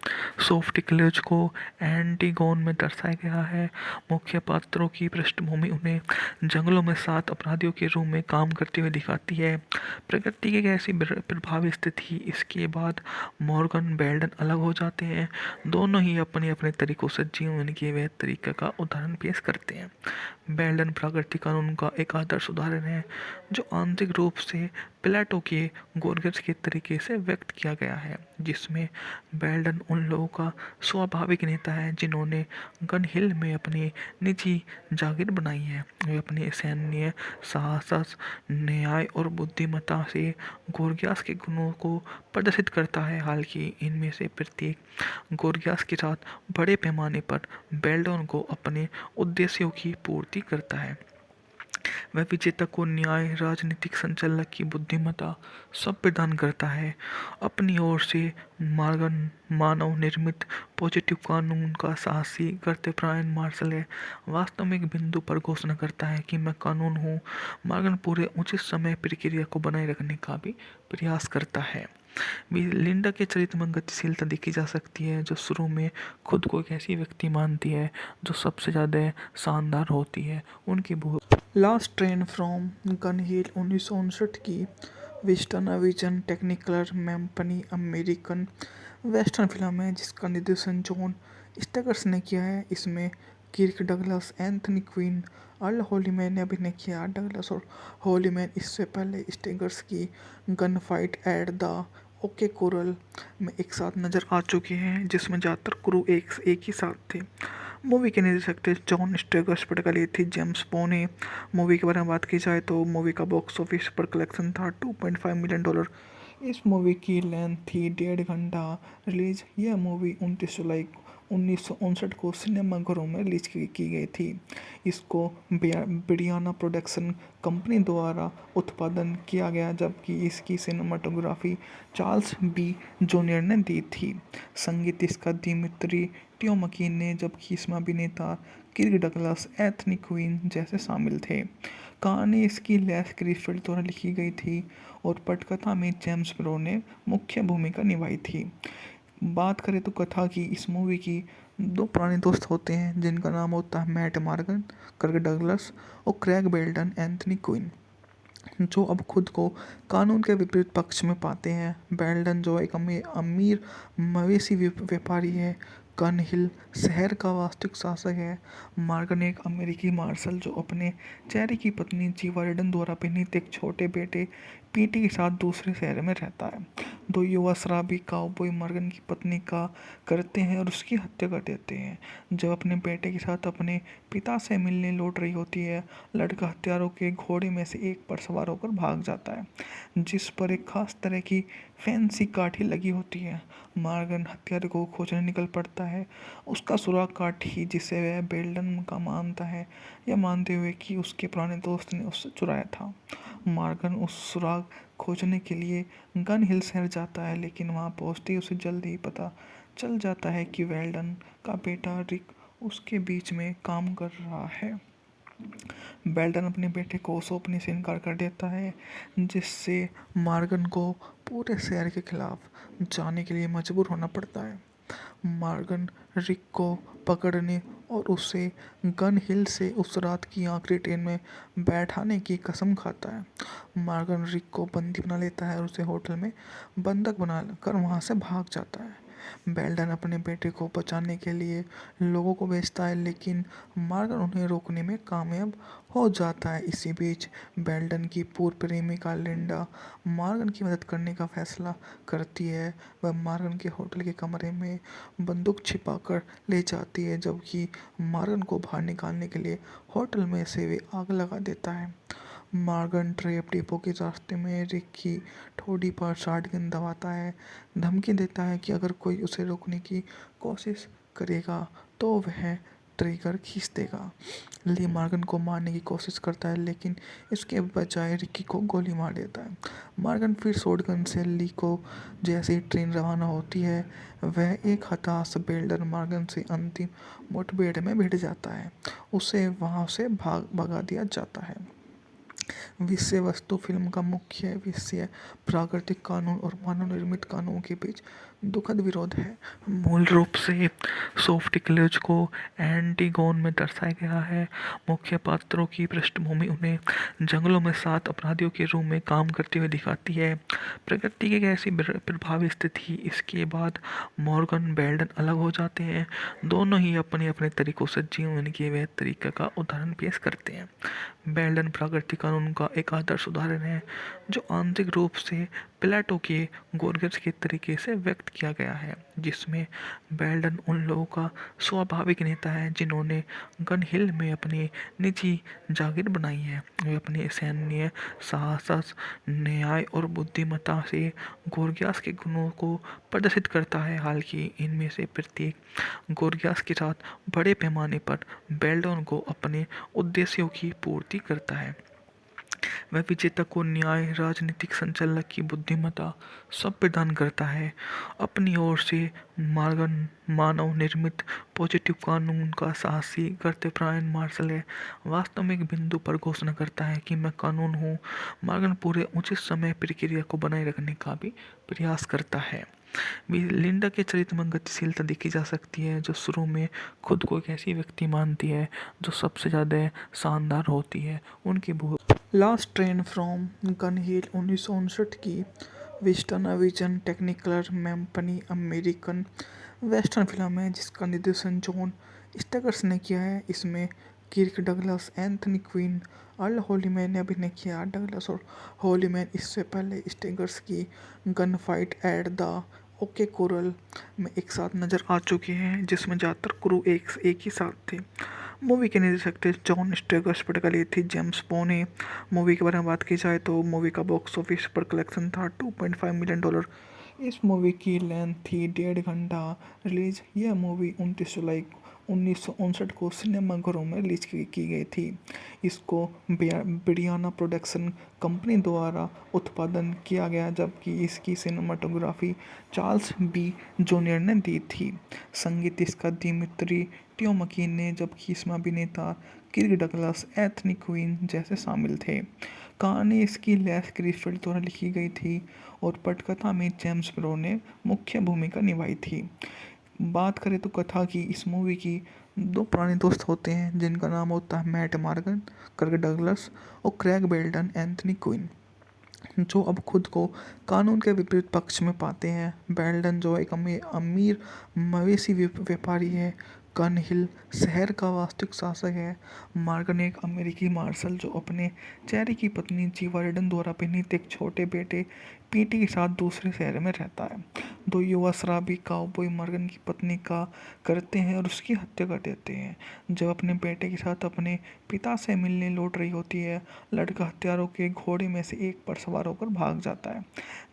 सोफ्टिक्लेज को एंटीगोन में दर्शाया गया है। मुख्य पात्रों की पृष्ठभूमि उन्हें जंगलों में 7 अपराधियों के रूप में काम करते हुए दिखाती है। प्रकृति की एक ऐसी प्रभावी स्थिति, इसके बाद मॉर्गन बेल्डन अलग हो जाते हैं। दोनों ही अपने अपने तरीकों से जीवन के वह तरीके का उदाहरण पेश करते हैं। बेल्डन प्राकृतिक कानून का एक आदर्श उदाहरण है जो आंतरिक रूप से प्लेटो के गोर्गेस के तरीके से व्यक्त किया गया है, जिसमें बेल्डन उन लोगों का स्वाभाविक नेता है जिन्होंने गन हिल में अपनी निजी जागीर बनाई है। वे अपने सैन्य साहस, न्याय और बुद्धिमत्ता से गोर्गियास के गुणों को प्रदर्शित करता है। हालांकि इनमें से प्रत्येक गोर्गियास के साथ बड़े पैमाने पर बेल्डन को अपने उद्देश्यों की पूर्ति करता है। वह विजेता को न्याय, राजनीतिक संचालक की बुद्धिमत्ता सब प्रदान करता है। अपनी ओर से मॉर्गन मानव निर्मित पॉजिटिव कानून का साहसी कर्तव्यपरायण मार्शल है। वास्तव में एक बिंदु पर घोषणा करता है कि मैं कानून हूँ। मॉर्गन पूरे उचित समय प्रक्रिया को बनाए रखने का भी प्रयास करता है। लिंडा के चरित्र में गतिशीलता देखी जा सकती है, जो शुरू में खुद को एक ऐसी व्यक्ति मानती है जो सबसे ज़्यादा शानदार होती है। उनकी बहुत last train from Gun Hill 1959 की वेस्टर्न विजन टेक्निकलर मैम्पनी अमेरिकन वेस्टर्न फिल्म है जिसका निर्देशन जॉन स्टेगर्स ने किया है। इसमें Kirk Douglas, Anthony Quinn, Earl Holliman ने अभिनय किया। डगलस और हॉलीमैन इससे पहले स्टेगर्स की gun fight at the okay coral में एक साथ नजर आ चुके हैं, जिसमें ज़्यादातर क्रू एक ही साथ थे। मूवी के निर्देशक थे जॉन स्टेगर्स, पटकली थी जेम्स बोने। मूवी के बारे में बात की जाए तो मूवी का बॉक्स ऑफिस पर कलेक्शन था $2.5 मिलियन। इस मूवी की लेंथ थी 1.5 घंटा। रिलीज यह मूवी 29 जुलाई 1959 को सिनेमाघरों में रिलीज की गई थी। इसको ब्रियाना प्रोडक्शन कंपनी द्वारा उत्पादन किया गया, जबकि इसकी सिनेमाटोग्राफी चार्ल्स बी जूनियर ने दी थी। संगीत इसका दिमित्री टियोमकी ने, जबकि इसमें अभिनेता किर्क डगलस, एंथनी क्विन जैसे शामिल थे। कहानी इसकी लेस क्रिफिल्ड द्वारा लिखी गई थी और पटकथा में जेम्स ब्रो ने मुख्य भूमिका निभाई थी। बात करें तो कथा की, इस मूवी की 2 पुराने दोस्त होते हैं जिनका नाम होता है मैट मॉर्गन, किर्क डगलस, और क्रेग बेल्डन, एंथनी क्विन, जो अब खुद को कानून के विपरीत पक्ष में पाते हैं। बेल्डन जो एक अमीर मवेशी व्यापारी है, गन हिल शहर का वास्तविक शासक है। मॉर्गन एक अमेरिकी मार्शल जो अपने चेहरे की पत्नी जीवारिडन द्वारा अभिनीत एक छोटे बेटे पीटी के साथ दूसरे शहर में रहता है। 2 युवा शराबी काउबॉय मॉर्गन की पत्नी का करते हैं और उसकी हत्या कर देते हैं। जब अपने बेटे के साथ अपने पिता से मिलने लौट रही होती है, लड़का हत्यारों के घोड़े में से एक पर सवार होकर भाग जाता है, जिस पर एक खास तरह की फैंसी काठी लगी होती है। मॉर्गन हत्यारे को खोजने निकल पड़ता है। उसका सुराग काठी जिसे वह बेल्डन का मानता है, यह मानते हुए कि उसके पुराने दोस्त ने उससे चुराया था। मॉर्गन उस सुराग खोजने के लिए गन हिल शहर जाता है, लेकिन वहां पहुंचते ही उसे जल्द ही पता चल जाता है कि बेल्डन का बेटा रिक उसके बीच में काम कर रहा है। बेल्डन अपने बेटे को सौंपने से इनकार कर देता है, जिससे मॉर्गन को पूरे शहर के खिलाफ जाने के लिए मजबूर होना पड़ता है। मॉर्गन रिक को पकड़ने और उसे गन हिल से उस रात की आखिरी ट्रेन में बैठाने की कसम खाता है। मॉर्गन रिक को बंदी बना लेता है और उसे होटल में बंधक बना कर वहां से भाग जाता है। बेल्डन अपने बेटे को बचाने के लिए लोगों को भेजता है, लेकिन मॉर्गन उन्हें रोकने में कामयाब हो जाता है। इसी बीच बेल्डन की पूर्व प्रेमिका लिंडा मॉर्गन की मदद करने का फैसला करती है। वह मॉर्गन के होटल के कमरे में बंदूक छिपाकर ले जाती है, जबकि मॉर्गन को बाहर निकालने के लिए होटल में से वे आग लगा देता है। मॉर्गन ट्रेप डिपो के रास्ते में रिक की ठोड़ी पर शॉटगन दबाता है, धमकी देता है कि अगर कोई उसे रोकने की कोशिश करेगा तो वह ट्रिगर खींच देगा। ली मॉर्गन को मारने की कोशिश करता है लेकिन इसके बजाय रिकी को गोली मार देता है। मॉर्गन फिर शॉटगन से ली को जैसे ही ट्रेन रवाना होती है वह एक हताश बेल्डर मॉर्गन से अंतिम मुठभेड़ में भिड़ जाता है। उसे वहां से भगा दिया जाता है। विषय वस्तु फिल्म का मुख्य विषय प्राकृतिक कानून और मानव निर्मित कानून के बीच दुखद विरोध है। मूल रूप से सोफ्टिक्लेज को एंटीगोन में दर्शाया गया है। मुख्य पात्रों की पृष्ठभूमि उन्हें जंगलों में 7 अपराधियों के रूप में काम करते हुए दिखाती है। प्रकृति की एक ऐसी प्रभावी स्थिति, इसके बाद मॉर्गन बेल्डन अलग हो जाते हैं। दोनों ही अपने अपने तरीकों से जीवन के वह तरीके का उदाहरण पेश करते हैं। बेल्डन प्राकृतिक कानून का एक आदर्श उदाहरण है जो आंतरिक रूप से प्लेटो के गोर्गेस के तरीके से व्यक्त किया गया है, जिसमें बेल्डन उन लोगों का स्वाभाविक नेता है जिन्होंने गन हिल में अपनी निजी जागीर बनाई है। वे अपने सैन्य साहस, न्याय और बुद्धिमत्ता से गोर्गियास के गुणों को प्रदर्शित करता है। हालांकि इनमें से प्रत्येक गोर्गियास के साथ बड़े पैमाने पर बेल्डन को अपने उद्देश्यों की पूर्ति करता है। वह विजेता को न्याय, राजनीतिक संचालक की बुद्धिमत्ता सब प्रदान करता है। अपनी ओर से मॉर्गन मानव निर्मित पॉजिटिव कानून का साहसी कर्तव्यपरायण मार्शल है। वास्तव में एक बिंदु पर घोषणा करता है कि मैं कानून हूँ। मॉर्गन पूरे उचित समय प्रक्रिया को बनाए रखने का भी प्रयास करता है। लिंडा के चरित्र में गतिशीलता देखी जा सकती है, जो शुरू में खुद को एक ऐसी व्यक्ति मानती है जो सबसे ज़्यादा शानदार होती है। उनकी last train from Gun Hill 1959 की वेस्टर्न विजन टेक्निकलर मैम्पनी अमेरिकन वेस्टर्न फिल्म है जिसका निर्देशन जॉन स्टेगर्स ने किया है। इसमें Kirk Douglas, Anthony Quinn, Earl Holliman ने अभिनय किया। डगलस और हॉलीमैन इससे पहले स्टेगर्स की gun fight at the okay coral में एक साथ नजर आ चुके हैं, जिसमें ज़्यादातर क्रू एक ही साथ थे। मूवी के निर्देशक थे जॉन स्टेगर्स, पटकली थी जेम्स बोने। मूवी के बारे में बात की जाए तो मूवी का बॉक्स ऑफिस पर कलेक्शन था $2.5 मिलियन। इस मूवी की लेंथ थी 1.5 घंटा। रिलीज यह मूवी 29 जुलाई 1959 को सिनेमाघरों में रिलीज की गई थी। इसको ब्रियाना प्रोडक्शन कंपनी द्वारा उत्पादन किया गया, जबकि इसकी सिनेमाटोग्राफी चार्ल्स बी जूनियर ने दी थी। संगीत इसका दिमित्री टियोमकी ने, जबकि इसमें अभिनेता किर्क डगलस, एंथनी क्विन जैसे शामिल थे। कहानी इसकी लेस क्रिफिल्ड द्वारा लिखी गई थी और पटकथा में जेम्स ब्रो ने मुख्य भूमिका निभाई थी। बात करें तो कथा की, इस मूवी की 2 पुराने दोस्त होते हैं जिनका नाम होता है मैट मॉर्गन, किर्क डगलस, और क्रैग बेल्डन, एंथनी क्विन, जो अब खुद को कानून के विपरीत पक्ष में पाते हैं। बेल्डन जो एक अमीर मवेशी व्यापारी है, गन हिल शहर का वास्तविक शासक है। मॉर्गन एक अमेरिकी मार्शल जो अपने चेरी की पत्नी जीवा रिडन द्वारा अभिनीत एक छोटे बेटे पीटी के साथ दूसरे शहर में रहता है। 2 युवा शराबी काउबॉय मॉर्गन की पत्नी का करते हैं और उसकी हत्या कर देते हैं। जब अपने बेटे के साथ अपने पिता से मिलने लौट रही होती है, लड़का हत्यारों के घोड़े में से एक पर सवार होकर भाग जाता है,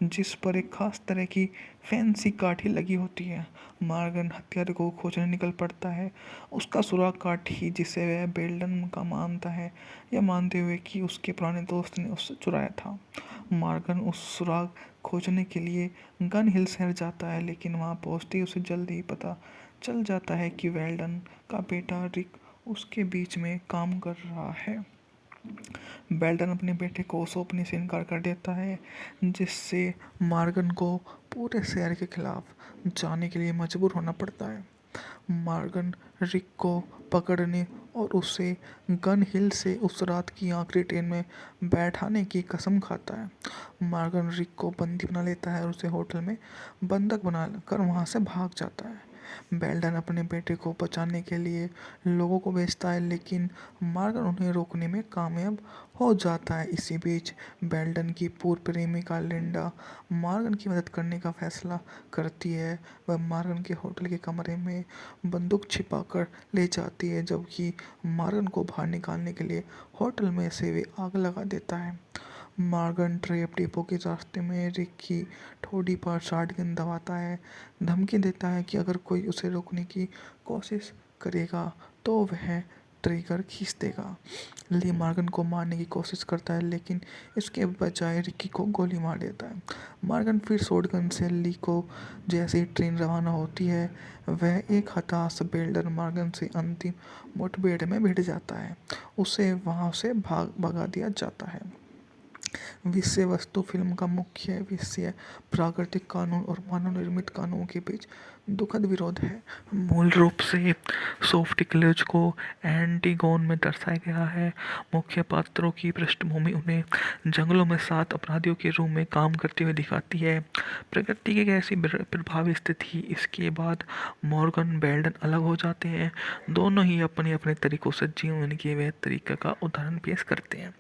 जिस पर एक खास तरह की फैंसी काठी लगी होती है। मॉर्गन हत्यारे को खोजने निकल पड़ता है। उसका सुराग काठी जिसे वह बेल्डन का मानता है, यह मानते हुए कि उसके पुराने दोस्त ने उससे चुराया था। मॉर्गन उस सुराग खोजने के लिए गन हिल शहर जाता है, लेकिन वहां पहुंचते ही उसे जल्दी ही पता चल जाता है कि बेल्डन का बेटा रिक उसके बीच में काम कर रहा है। बेल्डन अपने बेटे को सौंपने से इनकार कर देता है, जिससे मॉर्गन को पूरे शहर के खिलाफ जाने के लिए मजबूर होना पड़ता है। मॉर्गन रिक को पकड़ने और उसे गन हिल से उस रात की आखिरी ट्रेन में बैठाने की कसम खाता है। मॉर्गन रिक को बंदी बना लेता है और उसे होटल में बंधक बना कर वहां से भाग जाता है। बेल्डन अपने बेटे को बचाने के लिए लोगों को भेजता है, लेकिन मॉर्गन उन्हें रोकने में कामयाब हो जाता है। इसी बीच बेल्डन की पूर्व प्रेमिका लिंडा मॉर्गन की मदद करने का फैसला करती है। वह मॉर्गन के होटल के कमरे में बंदूक छिपाकर ले जाती है, जबकि मॉर्गन को बाहर निकालने के लिए होटल में से वे आग लगा देता है। मॉर्गन ट्रेप डिपो के रास्ते में रिक की ठोड़ी पर शॉटगन दबाता है, धमकी देता है कि अगर कोई उसे रोकने की कोशिश करेगा तो वह ट्रिगर खींच देगा। ली मॉर्गन को मारने की कोशिश करता है, लेकिन इसके बजाय रिकी को गोली मार देता है। मॉर्गन फिर शॉटगन से ली को जैसे ही ट्रेन रवाना होती है, वह एक हताश बेल्डन मॉर्गन से अंतिम मुठभेड़ में भिड़ जाता है। उसे वहां से भगा दिया जाता है। विषय वस्तु फिल्म का मुख्य विषय प्राकृतिक कानून और मानव निर्मित कानूनों के बीच दुखद विरोध है। मूल रूप से सोफ्टिक्लेज को एंटीगोन में दर्शाया गया है। मुख्य पात्रों की पृष्ठभूमि उन्हें जंगलों में 7 अपराधियों के रूप में काम करते हुए दिखाती है। प्रकृति की एक ऐसी प्रभावी स्थिति, इसके बाद मॉर्गन बेल्डन अलग हो जाते हैं। दोनों ही अपने अपने तरीकों से जीवन के वह तरीके का उदाहरण पेश करते हैं।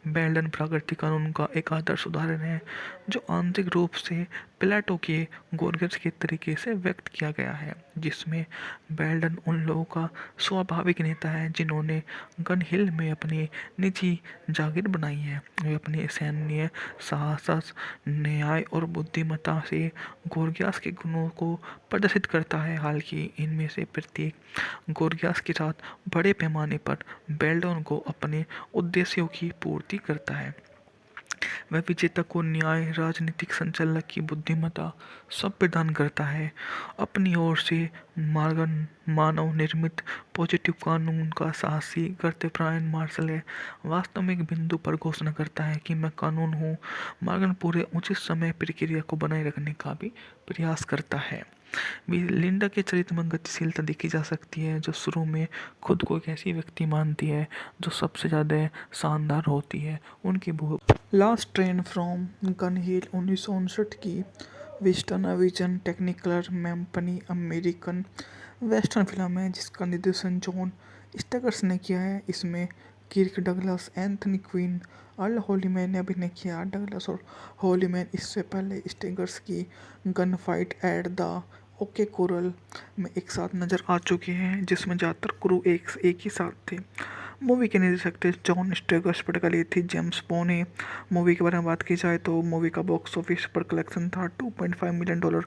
बेल्डन प्राकृतिक कानून का एक आदर्श उदाहरण है, जो आंतरिक रूप से प्लेटो के गोर्गियस के तरीके से व्यक्त किया गया है, जिसमें बेल्डन उन लोगों का स्वाभाविक नेता है जिन्होंने गन हिल में अपनी निजी जागीर बनाई है। वे अपने सैन्य साहस, न्याय और बुद्धिमत्ता से गोर्गियस के गुणों को प्रदर्शित करता है। हालांकि इनमें से प्रत्येक गोर्गियस के साथ बड़े पैमाने पर बेल्डन को अपने उद्देश्यों की पूर्ति करता है। वह विजेता को न्याय, राजनीतिक संचालक की बुद्धिमत्ता सब प्रदान करता है। अपनी ओर से मॉर्गन मानव निर्मित पॉजिटिव कानून का साहसी कर्तव्यपरायण मार्शल है। वास्तव में एक बिंदु पर घोषणा करता है कि मैं कानून हूँ। मॉर्गन पूरे उचित समय प्रक्रिया को बनाए रखने का भी प्रयास करता है। लिंडा के चरित्र में गतिशीलता देखी जा सकती है, जो शुरू में खुद को एक ऐसी व्यक्ति मानती है जो सबसे ज़्यादा शानदार होती है। उनकी last train from Gun Hill 1959 की वेस्टर्न विजन टेक्निकलर मैम्पनी अमेरिकन वेस्टर्न फिल्म है, जिसका निर्देशन जॉन स्टेगर्स ने किया है। इसमें Kirk Douglas, Anthony Quinn, Earl Holliman ने अभिनय किया। डगलस और हॉलीमैन इससे पहले स्टेगर्स की gun fight at the okay coral में एक साथ नजर आ चुके हैं, जिसमें ज़्यादातर क्रू एक ही साथ थे। मूवी के निर्देशक थे जॉन स्टेगर्स, पटकली थी जेम्स बॉन ने। मूवी के बारे में बात की जाए तो मूवी का बॉक्स ऑफिस पर कलेक्शन था $2.5 मिलियन।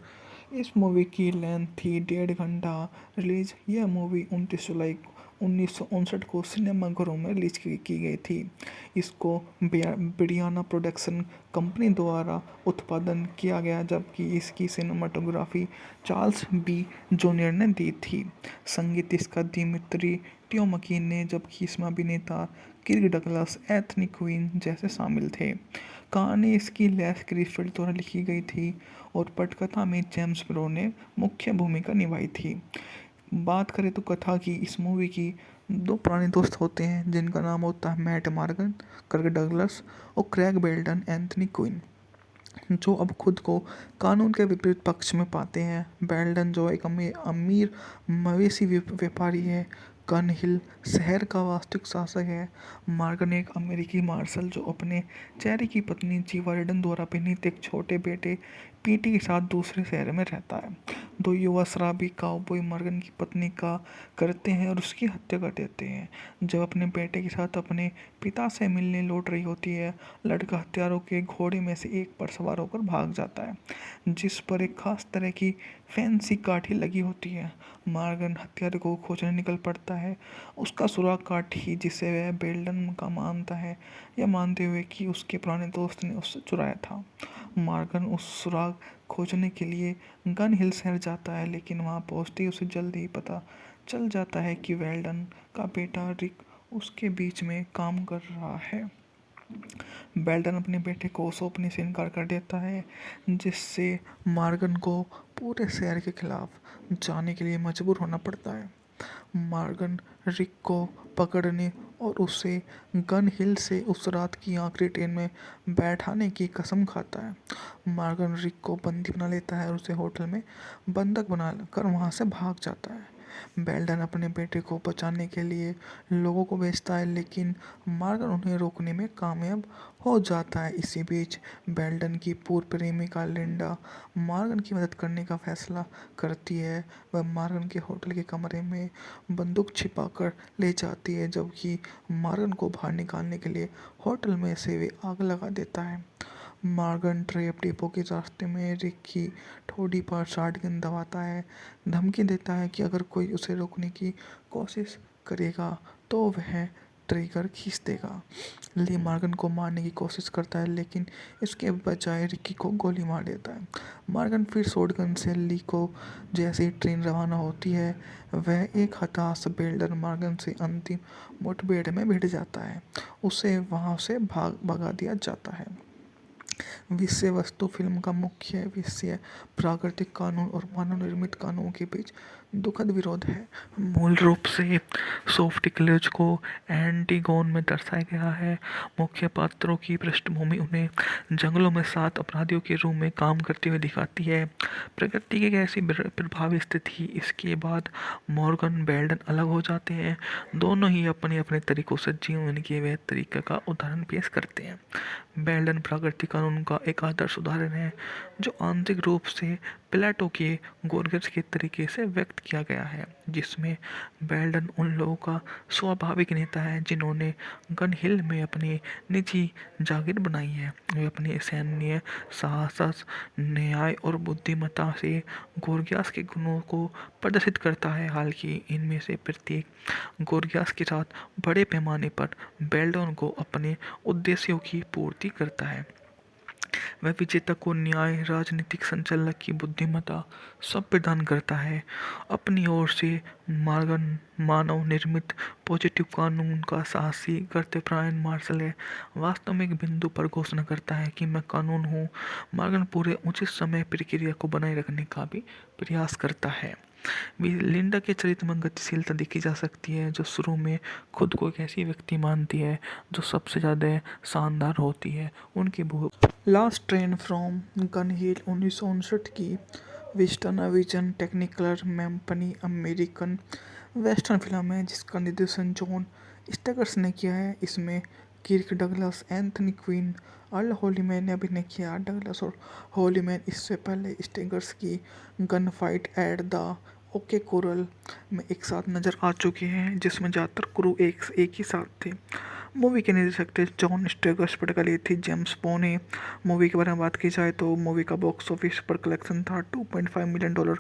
इस मूवी की लेंथ थी 1.5 घंटा। रिलीज यह मूवी 29 जुलाई 1959 को सिनेमाघरों में रिलीज की गई थी। इसको ब्रियाना प्रोडक्शन कंपनी द्वारा उत्पादन किया गया, जबकि इसकी सिनेमाटोग्राफी चार्ल्स बी जूनियर ने दी थी। संगीत इसका दिमित्री टियोमकी ने, जबकि इसमें अभिनेता किर्क डगलस, एंथनी क्विन जैसे शामिल थे। कहानी इसकी लेस क्रिसफील्ड द्वारा लिखी गई थी और पटकथा में जेम्स ब्रो ने मुख्य भूमिका निभाई थी। बात करें तो कथा की, इस मूवी की 2 पुराने दोस्त होते हैं जिनका नाम होता है मैट मॉर्गन, किर्क डगलस, और क्रैग बेल्डन, एंथनी क्विन, जो अब खुद को कानून के विपरीत पक्ष में पाते हैं। बेल्डन जो एक अमीर मवेशी व्यापारी है, गन हिल शहर का वास्तविक शासक है। मॉर्गन एक अमेरिकी मार्शल जो अपने चेहरे की पत्नी जीवा रिडन द्वारा अभिनीत एक छोटे बेटे पीटी के साथ दूसरे शहर में रहता है। 2 युवा शराबी काउबॉय मॉर्गन की पत्नी का करते हैं और उसकी हत्या कर देते हैं। जब अपने बेटे के साथ अपने पिता से मिलने लौट रही होती है, लड़का हत्यारों के घोड़े में से एक पर सवार होकर भाग जाता है, जिस पर एक खास तरह की फैंसी काठी लगी होती है। मॉर्गन हत्यारे को खोजने निकल पड़ता है। उसका सुराग काठी, जिसे वह बेल्डन का मानता है, यह मानते हुए कि उसके पुराने दोस्त ने उससे चुराया था। मॉर्गन उस सुराग खोजने के लिए गन हिल शहर जाता है, लेकिन वहां पहुंचते ही उसे जल्दी ही पता चल जाता है कि बेल्डन का बेटा रिक उसके बीच में काम कर रहा है। बेल्डन अपने बेटे को सौंपने से इनकार कर देता है, जिससे मॉर्गन को पूरे शहर के खिलाफ जाने के लिए मजबूर होना पड़ता है। मॉर्गन रिक को पकड़ने और उसे गन हिल से उस रात की आखिरी ट्रेन में बैठाने की कसम खाता है। मॉर्गन रिक को बंदी बना लेता है और उसे होटल में बंधक बना कर वहाँ से भाग जाता है। बेल्डन अपने बेटे को बचाने के लिए लोगों को भेजता है, लेकिन मॉर्गन उन्हें रोकने में कामयाब हो जाता है। इसी बीच बेल्डन की पूर्व प्रेमिका लिंडा मॉर्गन की मदद करने का फैसला करती है। वह मॉर्गन के होटल के कमरे में बंदूक छिपाकर ले जाती है, जबकि मॉर्गन को बाहर निकालने के लिए होटल में से वे आग लगा देता है। मॉर्गन ट्रेप डिपो के रास्ते में रिक की ठोड़ी पर शॉटगन दबाता है, धमकी देता है कि अगर कोई उसे रोकने की कोशिश करेगा तो वह ट्रिगर खींच देगा। ली मॉर्गन को मारने की कोशिश करता है, लेकिन इसके बजाय रिकी को गोली मार देता है। मॉर्गन फिर शॉटगन से ली को जैसे ही ट्रेन रवाना होती है, वह एक हताश बेल्डन मॉर्गन से अंतिम मुठभेड़ में भिड़ जाता है। उसे वहां से भगा दिया जाता है। विषय वस्तु फिल्म का मुख्य विषय प्राकृतिक कानून और मानव निर्मित कानूनों के बीच दुखद विरोध है। मूल रूप से सोफ्टिक्लेज को एंटीगोन में दर्शाया गया है। मुख्य पात्रों की पृष्ठभूमि उन्हें जंगलों में 7 अपराधियों के रूप में काम करते हुए दिखाती है। प्रकृति की एक ऐसी प्रभावी स्थिति, इसके बाद मॉर्गन बेल्डन अलग हो जाते हैं। दोनों ही अपने अपने तरीकों से जीवन के वह तरीके का उदाहरण पेश करते हैं। बेल्डन प्राकृतिक कानून का एक आदर्श उदाहरण है, जो आंतरिक रूप से प्लेटो के गोर्गस के तरीके से व्यक्त किया गया है, जिसमें बेल्डन उन लोगों का स्वाभाविक नेता है जिन्होंने गन हिल में अपनी निजी जागीर बनाई है। वे अपने सैन्य साहस, न्याय और बुद्धिमत्ता से गोर्गियास के गुणों को प्रदर्शित करता है। हालांकि इनमें से प्रत्येक गोर्गियास के साथ बड़े पैमाने पर बेल्डन को अपने उद्देश्यों की पूर्ति करता है। वह विजेता को न्याय, राजनीतिक संचालक की बुद्धिमत्ता सब प्रदान करता है। अपनी ओर से मॉर्गन मानव निर्मित पॉजिटिव कानून का साहसी कर्तव्यपरायण मार्शल है। वास्तव में एक बिंदु पर घोषणा करता है कि मैं कानून हूँ। मॉर्गन पूरे उचित समय प्रक्रिया को बनाए रखने का भी प्रयास करता है। लिंडा के चरित्र में गतिशीलता देखी जा सकती है, जो शुरू में खुद को एक ऐसी व्यक्ति मानती है जो सबसे ज़्यादा शानदार होती है। उनकी last train from Gun Hill 1959 की वेस्टर्न विजन टेक्निकलर मैम्पनी अमेरिकन वेस्टर्न फिल्म है, जिसका निर्देशन जॉन स्टेगर्स ने किया है। इसमें Kirk Douglas, Anthony Quinn, Earl Holliman ने अभिनय किया। डगलस और हॉलीमैन इससे पहले स्टेगर्स की gun fight at the okay coral में एक साथ नजर आ चुके हैं, जिसमें ज़्यादातर क्रू एक ही साथ थे। मूवी के निर्देशक थे जॉन स्टेगर्स, पटकली थी जेम्स बोने। मूवी के बारे में बात की जाए तो मूवी का बॉक्स ऑफिस पर कलेक्शन था $2.5 मिलियन।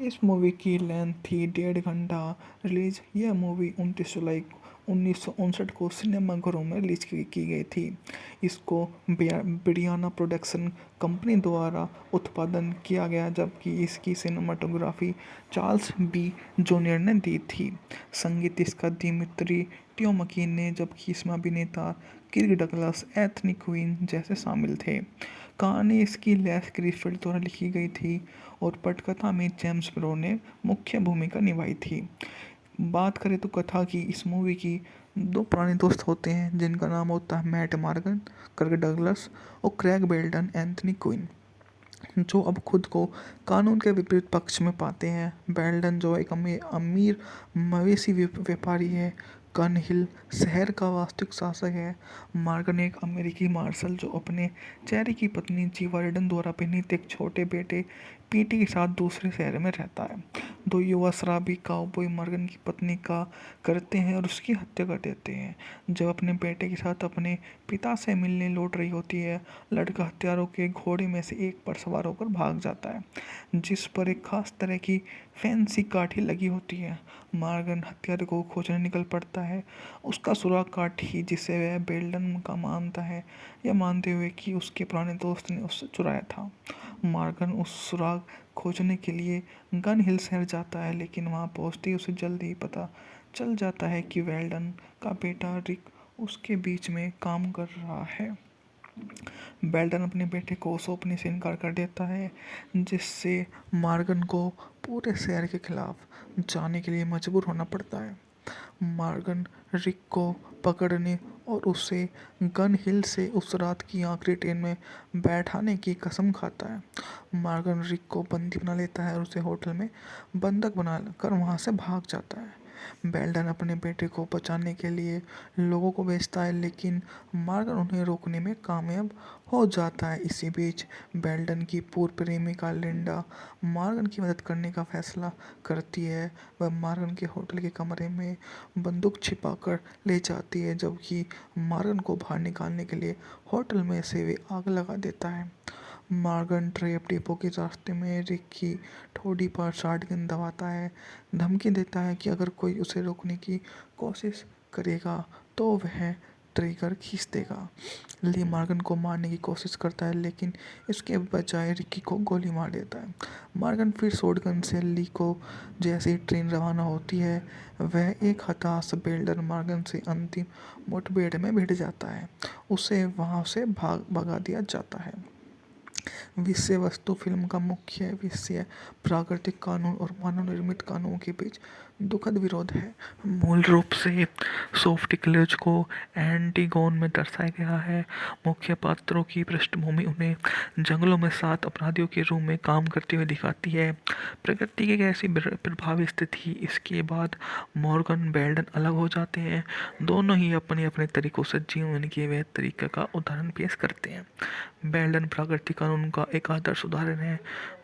इस मूवी की लेंथ थी 1.5 घंटा। रिलीज यह मूवी 29 जुलाई 1959 को सिनेमाघरों में रिलीज की गई थी। इसको ब्रियाना प्रोडक्शन कंपनी द्वारा उत्पादन किया गया, जबकि इसकी सिनेमाटोग्राफी चार्ल्स बी जूनियर ने दी थी। संगीत इसका दिमित्री टियोमकी ने, जबकि इसमें अभिनेता किर्क डगलस, एंथनी क्विन जैसे शामिल थे। कहानी इसकी लेस ग्रिफिथ द्वारा लिखी गई थी और पटकथा में जेम्स ब्रो ने मुख्य भूमिका निभाई थी। बात करें तो कथा की, इस मूवी की 2 पुराने दोस्त होते हैं जिनका नाम होता है मैट मॉर्गन, किर्क डगलस, और क्रैग बेल्डन, एंथनी क्विन, जो अब खुद को कानून के विपरीत पक्ष में पाते हैं। बेल्डन जो एक अमीर मवेशी व्यापारी है, गन हिल शहर का वास्तविक शासक है। मॉर्गन एक अमेरिकी मार्शल जो अपने चेहरे की पत्नी जीवार्डन द्वारा परिणीत एक छोटे बेटे पीटी के साथ दूसरे शहर में रहता है। 2 युवा शराबी काउबॉय मॉर्गन की पत्नी का करते हैं और उसकी हत्या कर देते हैं। जब अपने बेटे के साथ अपने पिता से मिलने लौट रही होती है, लड़का हत्यारों के घोड़े में से एक पर सवार होकर भाग जाता है, जिस पर एक खास तरह की फैंसी काठी लगी होती है। मॉर्गन हत्यारे को खोजने निकल पड़ता है, उसका सुराग काठी जिसे वह बेल्डन का मानता है, यह मानते हुए कि उसके पुराने दोस्त ने उससे चुराया था। मॉर्गन उस सुराग खोजने के लिए गन हिल शहर जाता है, लेकिन वहां पहुंचते ही उसे जल्दी ही पता चल जाता है कि बेल्डन का बेटा रिक उसके बीच में काम कर रहा है। बेल्टन अपने बेटे को सौंपने से इनकार कर देता है, जिससे मॉर्गन को पूरे शहर के खिलाफ जाने के लिए मजबूर होना पड़ता है। मॉर्गन रिक को पकड़ने और उसे गन हिल से उस रात की आखिरी ट्रेन में बैठाने की कसम खाता है। मॉर्गन रिक को बंदी बना लेता है और उसे होटल में बंधक बना कर वहाँ से भाग जाता है। बेल्डन अपने बेटे को बचाने के लिए लोगों को भेजता है, लेकिन मॉर्गन उन्हें रोकने में कामयाब हो जाता है। इसी बीच बेल्डन की पूर्व प्रेमिका लिंडा मॉर्गन की मदद करने का फैसला करती है। वह मॉर्गन के होटल के कमरे में बंदूक छिपाकर ले जाती है, जबकि मॉर्गन को बाहर निकालने के लिए होटल में से वे आग लगा देता है। मॉर्गन ट्रेप डिपो के रास्ते में रिक की ठोड़ी पर शॉटगन दबाता है, धमकी देता है कि अगर कोई उसे रोकने की कोशिश करेगा तो वह ट्रिगर खींच देगा। ली मॉर्गन को मारने की कोशिश करता है, लेकिन इसके बजाय रिकी को गोली मार देता है। मॉर्गन फिर शॉटगन से ली को जैसे ही ट्रेन रवाना होती है, वह एक हताश बेल्डर मॉर्गन से अंतिम मुठभेड़ में भिड़ जाता है। उसे वहां से भगा दिया जाता है। विषय वस्तु फिल्म का मुख्य विषय प्राकृतिक कानून और मानव निर्मित कानूनों के बीच दुखद विरोध है। मूल रूप से सोफ्टिक्लेज को एंटीगोन में दर्शाया गया है। मुख्य पात्रों की पृष्ठभूमि उन्हें जंगलों में 7 अपराधियों के रूप में काम करते हुए दिखाती है। प्रकृति की एक ऐसी प्रभावी स्थिति, इसके बाद मॉर्गन बेल्डन अलग हो जाते हैं। दोनों ही अपने अपने तरीकों से जीवन के वह तरीके का उदाहरण पेश करते हैं। बेल्डन प्राकृतिक कानून का एक आदर्श उदाहरण है,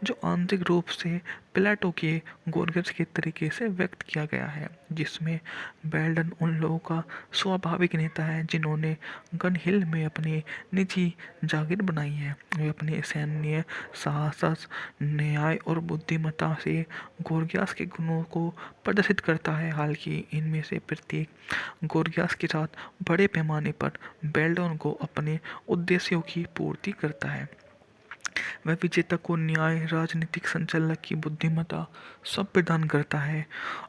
जो आंतरिक रूप से प्लेटो के गोर्गियस के तरीके से व्यक्त किया गया है, जिसमें बेल्डन उन लोगों का स्वाभाविक नेता है जिन्होंने गन हिल में अपनी निजी जागीर बनाई है। वे अपने सैन्य साहस, न्याय और बुद्धिमत्ता से गोर्गियस के गुणों को प्रदर्शित करता है। हालांकि इनमें से प्रत्येक गोर्गियस के साथ बड़े पैमाने पर बेल्डन को अपने उद्देश्यों की पूर्ति करता है। वह विजेता को न्याय, राजनीतिक संचालक की बुद्धिमत्ता सब प्रदान करता है।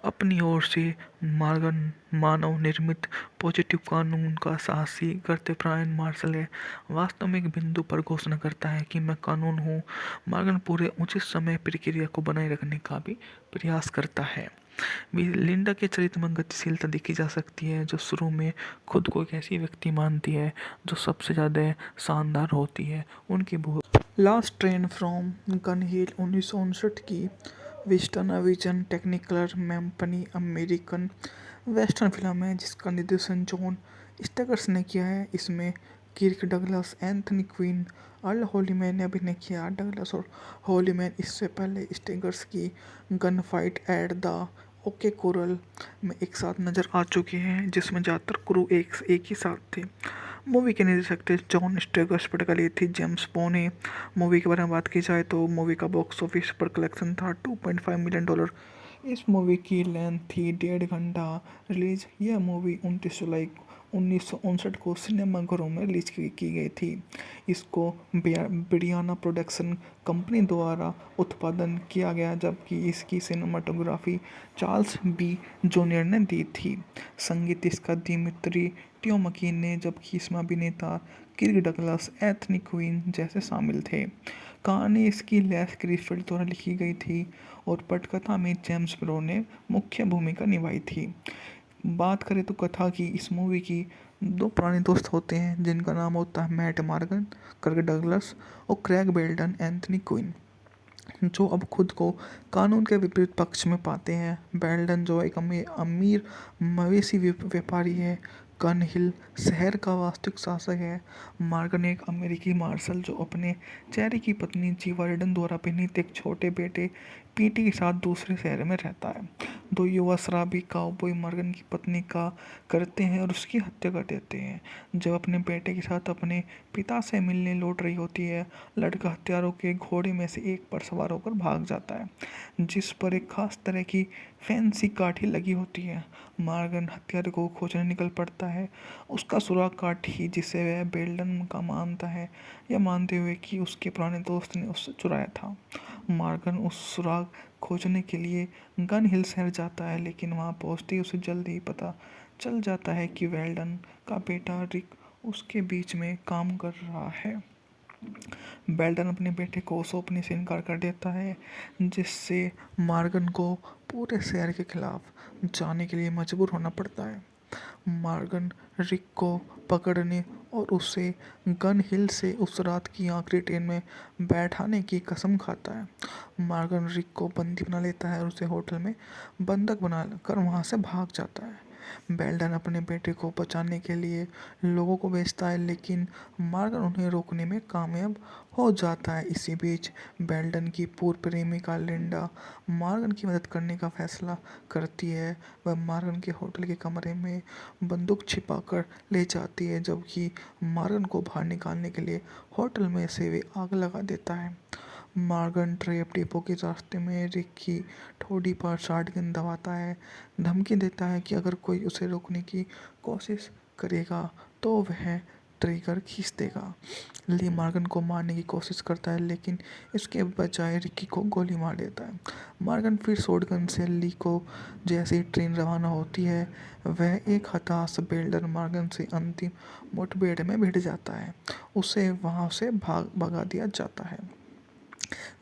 अपनी ओर से मॉर्गन मानव निर्मित पॉजिटिव कानून का साहसी कर्तव्यपरायण मार्शल है। वास्तव में एक बिंदु पर घोषणा करता है कि मैं कानून हूँ। मॉर्गन पूरे उचित समय प्रक्रिया को बनाए रखने का भी प्रयास करता है। लिंडा के चरित्र में गतिशीलता देखी जा सकती है, जो शुरू में खुद को एक ऐसी व्यक्ति मानती है जो सबसे ज़्यादा शानदार होती है। उनकी last train from Gun Hill 1959 की वेस्टर्न विजन टेक्निकलर मैम्पनी अमेरिकन वेस्टर्न फिल्म है, जिसका निर्देशन जॉन स्टेगर्स ने किया है। इसमें Kirk Douglas, Anthony Quinn, Earl Holliman ने अभिनय किया। डगलस और हॉलीमैन इससे पहले स्टेगर्स की gun fight at the okay coral में एक साथ नजर आ चुके हैं, जिसमें ज़्यादातर क्रू एक ही साथ थे। मूवी के निर्देशक थे जॉन स्टेगर्स, पटकली थी जेम्स बोने। मूवी के बारे में बात की जाए तो मूवी का बॉक्स ऑफिस पर कलेक्शन था $2.5 मिलियन। इस मूवी की लेंथ थी 1.5 घंटा। रिलीज यह मूवी 29 जुलाई 1959 को सिनेमाघरों में रिलीज की गई थी। इसको ब्रियाना प्रोडक्शन कंपनी द्वारा उत्पादन किया गया, जबकि इसकी सिनेमाटोग्राफी चार्ल्स बी जूनियर ने दी थी। संगीत इसका दिमित्री टियोमकी ने, जबकि इसमें अभिनेता किर्क डगलस, एंथनी क्विन जैसे शामिल थे। कहानी इसकी लेस क्रिफिल्ड द्वारा लिखी गई थी और पटकथा में जेम्स ब्रो ने मुख्य भूमिका निभाई थी। बात करें तो कथा की, इस मूवी की 2 पुराने दोस्त होते हैं जिनका नाम होता है मैट मॉर्गन, किर्क डगलस, और क्रैग बेल्टन, एंथनी क्विन, जो अब खुद को कानून के विपरीत पक्ष में पाते हैं। बेल्टन जो एक अमीर मवेशी व्यापारी है, गन हिल शहर का वास्तविक शासक है। मॉर्गन एक अमेरिकी मार्शल जो अपने चेहरे की पत्नी जीवार्डन द्वारा अभिनीत एक छोटे बेटे पीटी के साथ दूसरे शहर में रहता है। 2 युवा शराबी काउबॉय मॉर्गन की पत्नी का करते हैं और उसकी हत्या कर देते हैं। जब अपने बेटे के साथ अपने पिता से मिलने लौट रही होती है, लड़का हत्यारों के घोड़े में से एक पर सवार होकर भाग जाता है, जिस पर एक खास तरह की फैंसी काठी लगी होती है। मॉर्गन हत्यारे को खोजने निकल पड़ता है। उसका सुराग काठी, जिसे वह बेल्टन का मानता है, यह मानते हुए कि उसके पुराने दोस्त ने उससे चुराया था। मॉर्गन उस सुराग खोजने के लिए गन हिल शहर जाता है, लेकिन वहां पहुंचते ही उसे जल्द ही पता चल जाता है कि बेल्टन का बेटा रिक उसके बीच में काम कर रहा है। बेल्टन अपने बेटे को सौंपने से इनकार कर देता है, जिससे मॉर्गन को पूरे शहर के खिलाफ जाने के लिए मजबूर होना पड़ता है। मॉर्गन रिक को पकड़ने और उसे गन हिल से उस रात की आखिरी ट्रेन में बैठाने की कसम खाता है। मॉर्गन रिक को बंदी बना लेता है और उसे होटल में बंधक बना कर वहाँ से भाग जाता है। बेल्टन अपने बेटे को बचाने के लिए लोगों को भेजता है, लेकिन मॉर्गन उन्हें रोकने में कामयाब हो जाता है। इसी बीच बेल्टन की पूर्व प्रेमिका लिंडा मॉर्गन की मदद करने का फैसला करती है। वह मॉर्गन के होटल के कमरे में बंदूक छिपाकर ले जाती है, जबकि मॉर्गन को बाहर निकालने के लिए होटल में से वे आग लगा देता है। मॉर्गन ट्रैप डिपो के रास्ते में रिक की ठोड़ी पर शॉटगन दबाता है, धमकी देता है कि अगर कोई उसे रोकने की कोशिश करेगा तो वह ट्रिगर खींच देगा। ली मॉर्गन को मारने की कोशिश करता है, लेकिन इसके बजाय रिकी को गोली मार देता है। मॉर्गन फिर शॉटगन से ली को जैसे ही ट्रेन रवाना होती है, वह एक हताश बेल्टन मॉर्गन से अंतिम मुठभेड़ में भिड़ जाता है। उसे वहां से भगा दिया जाता है।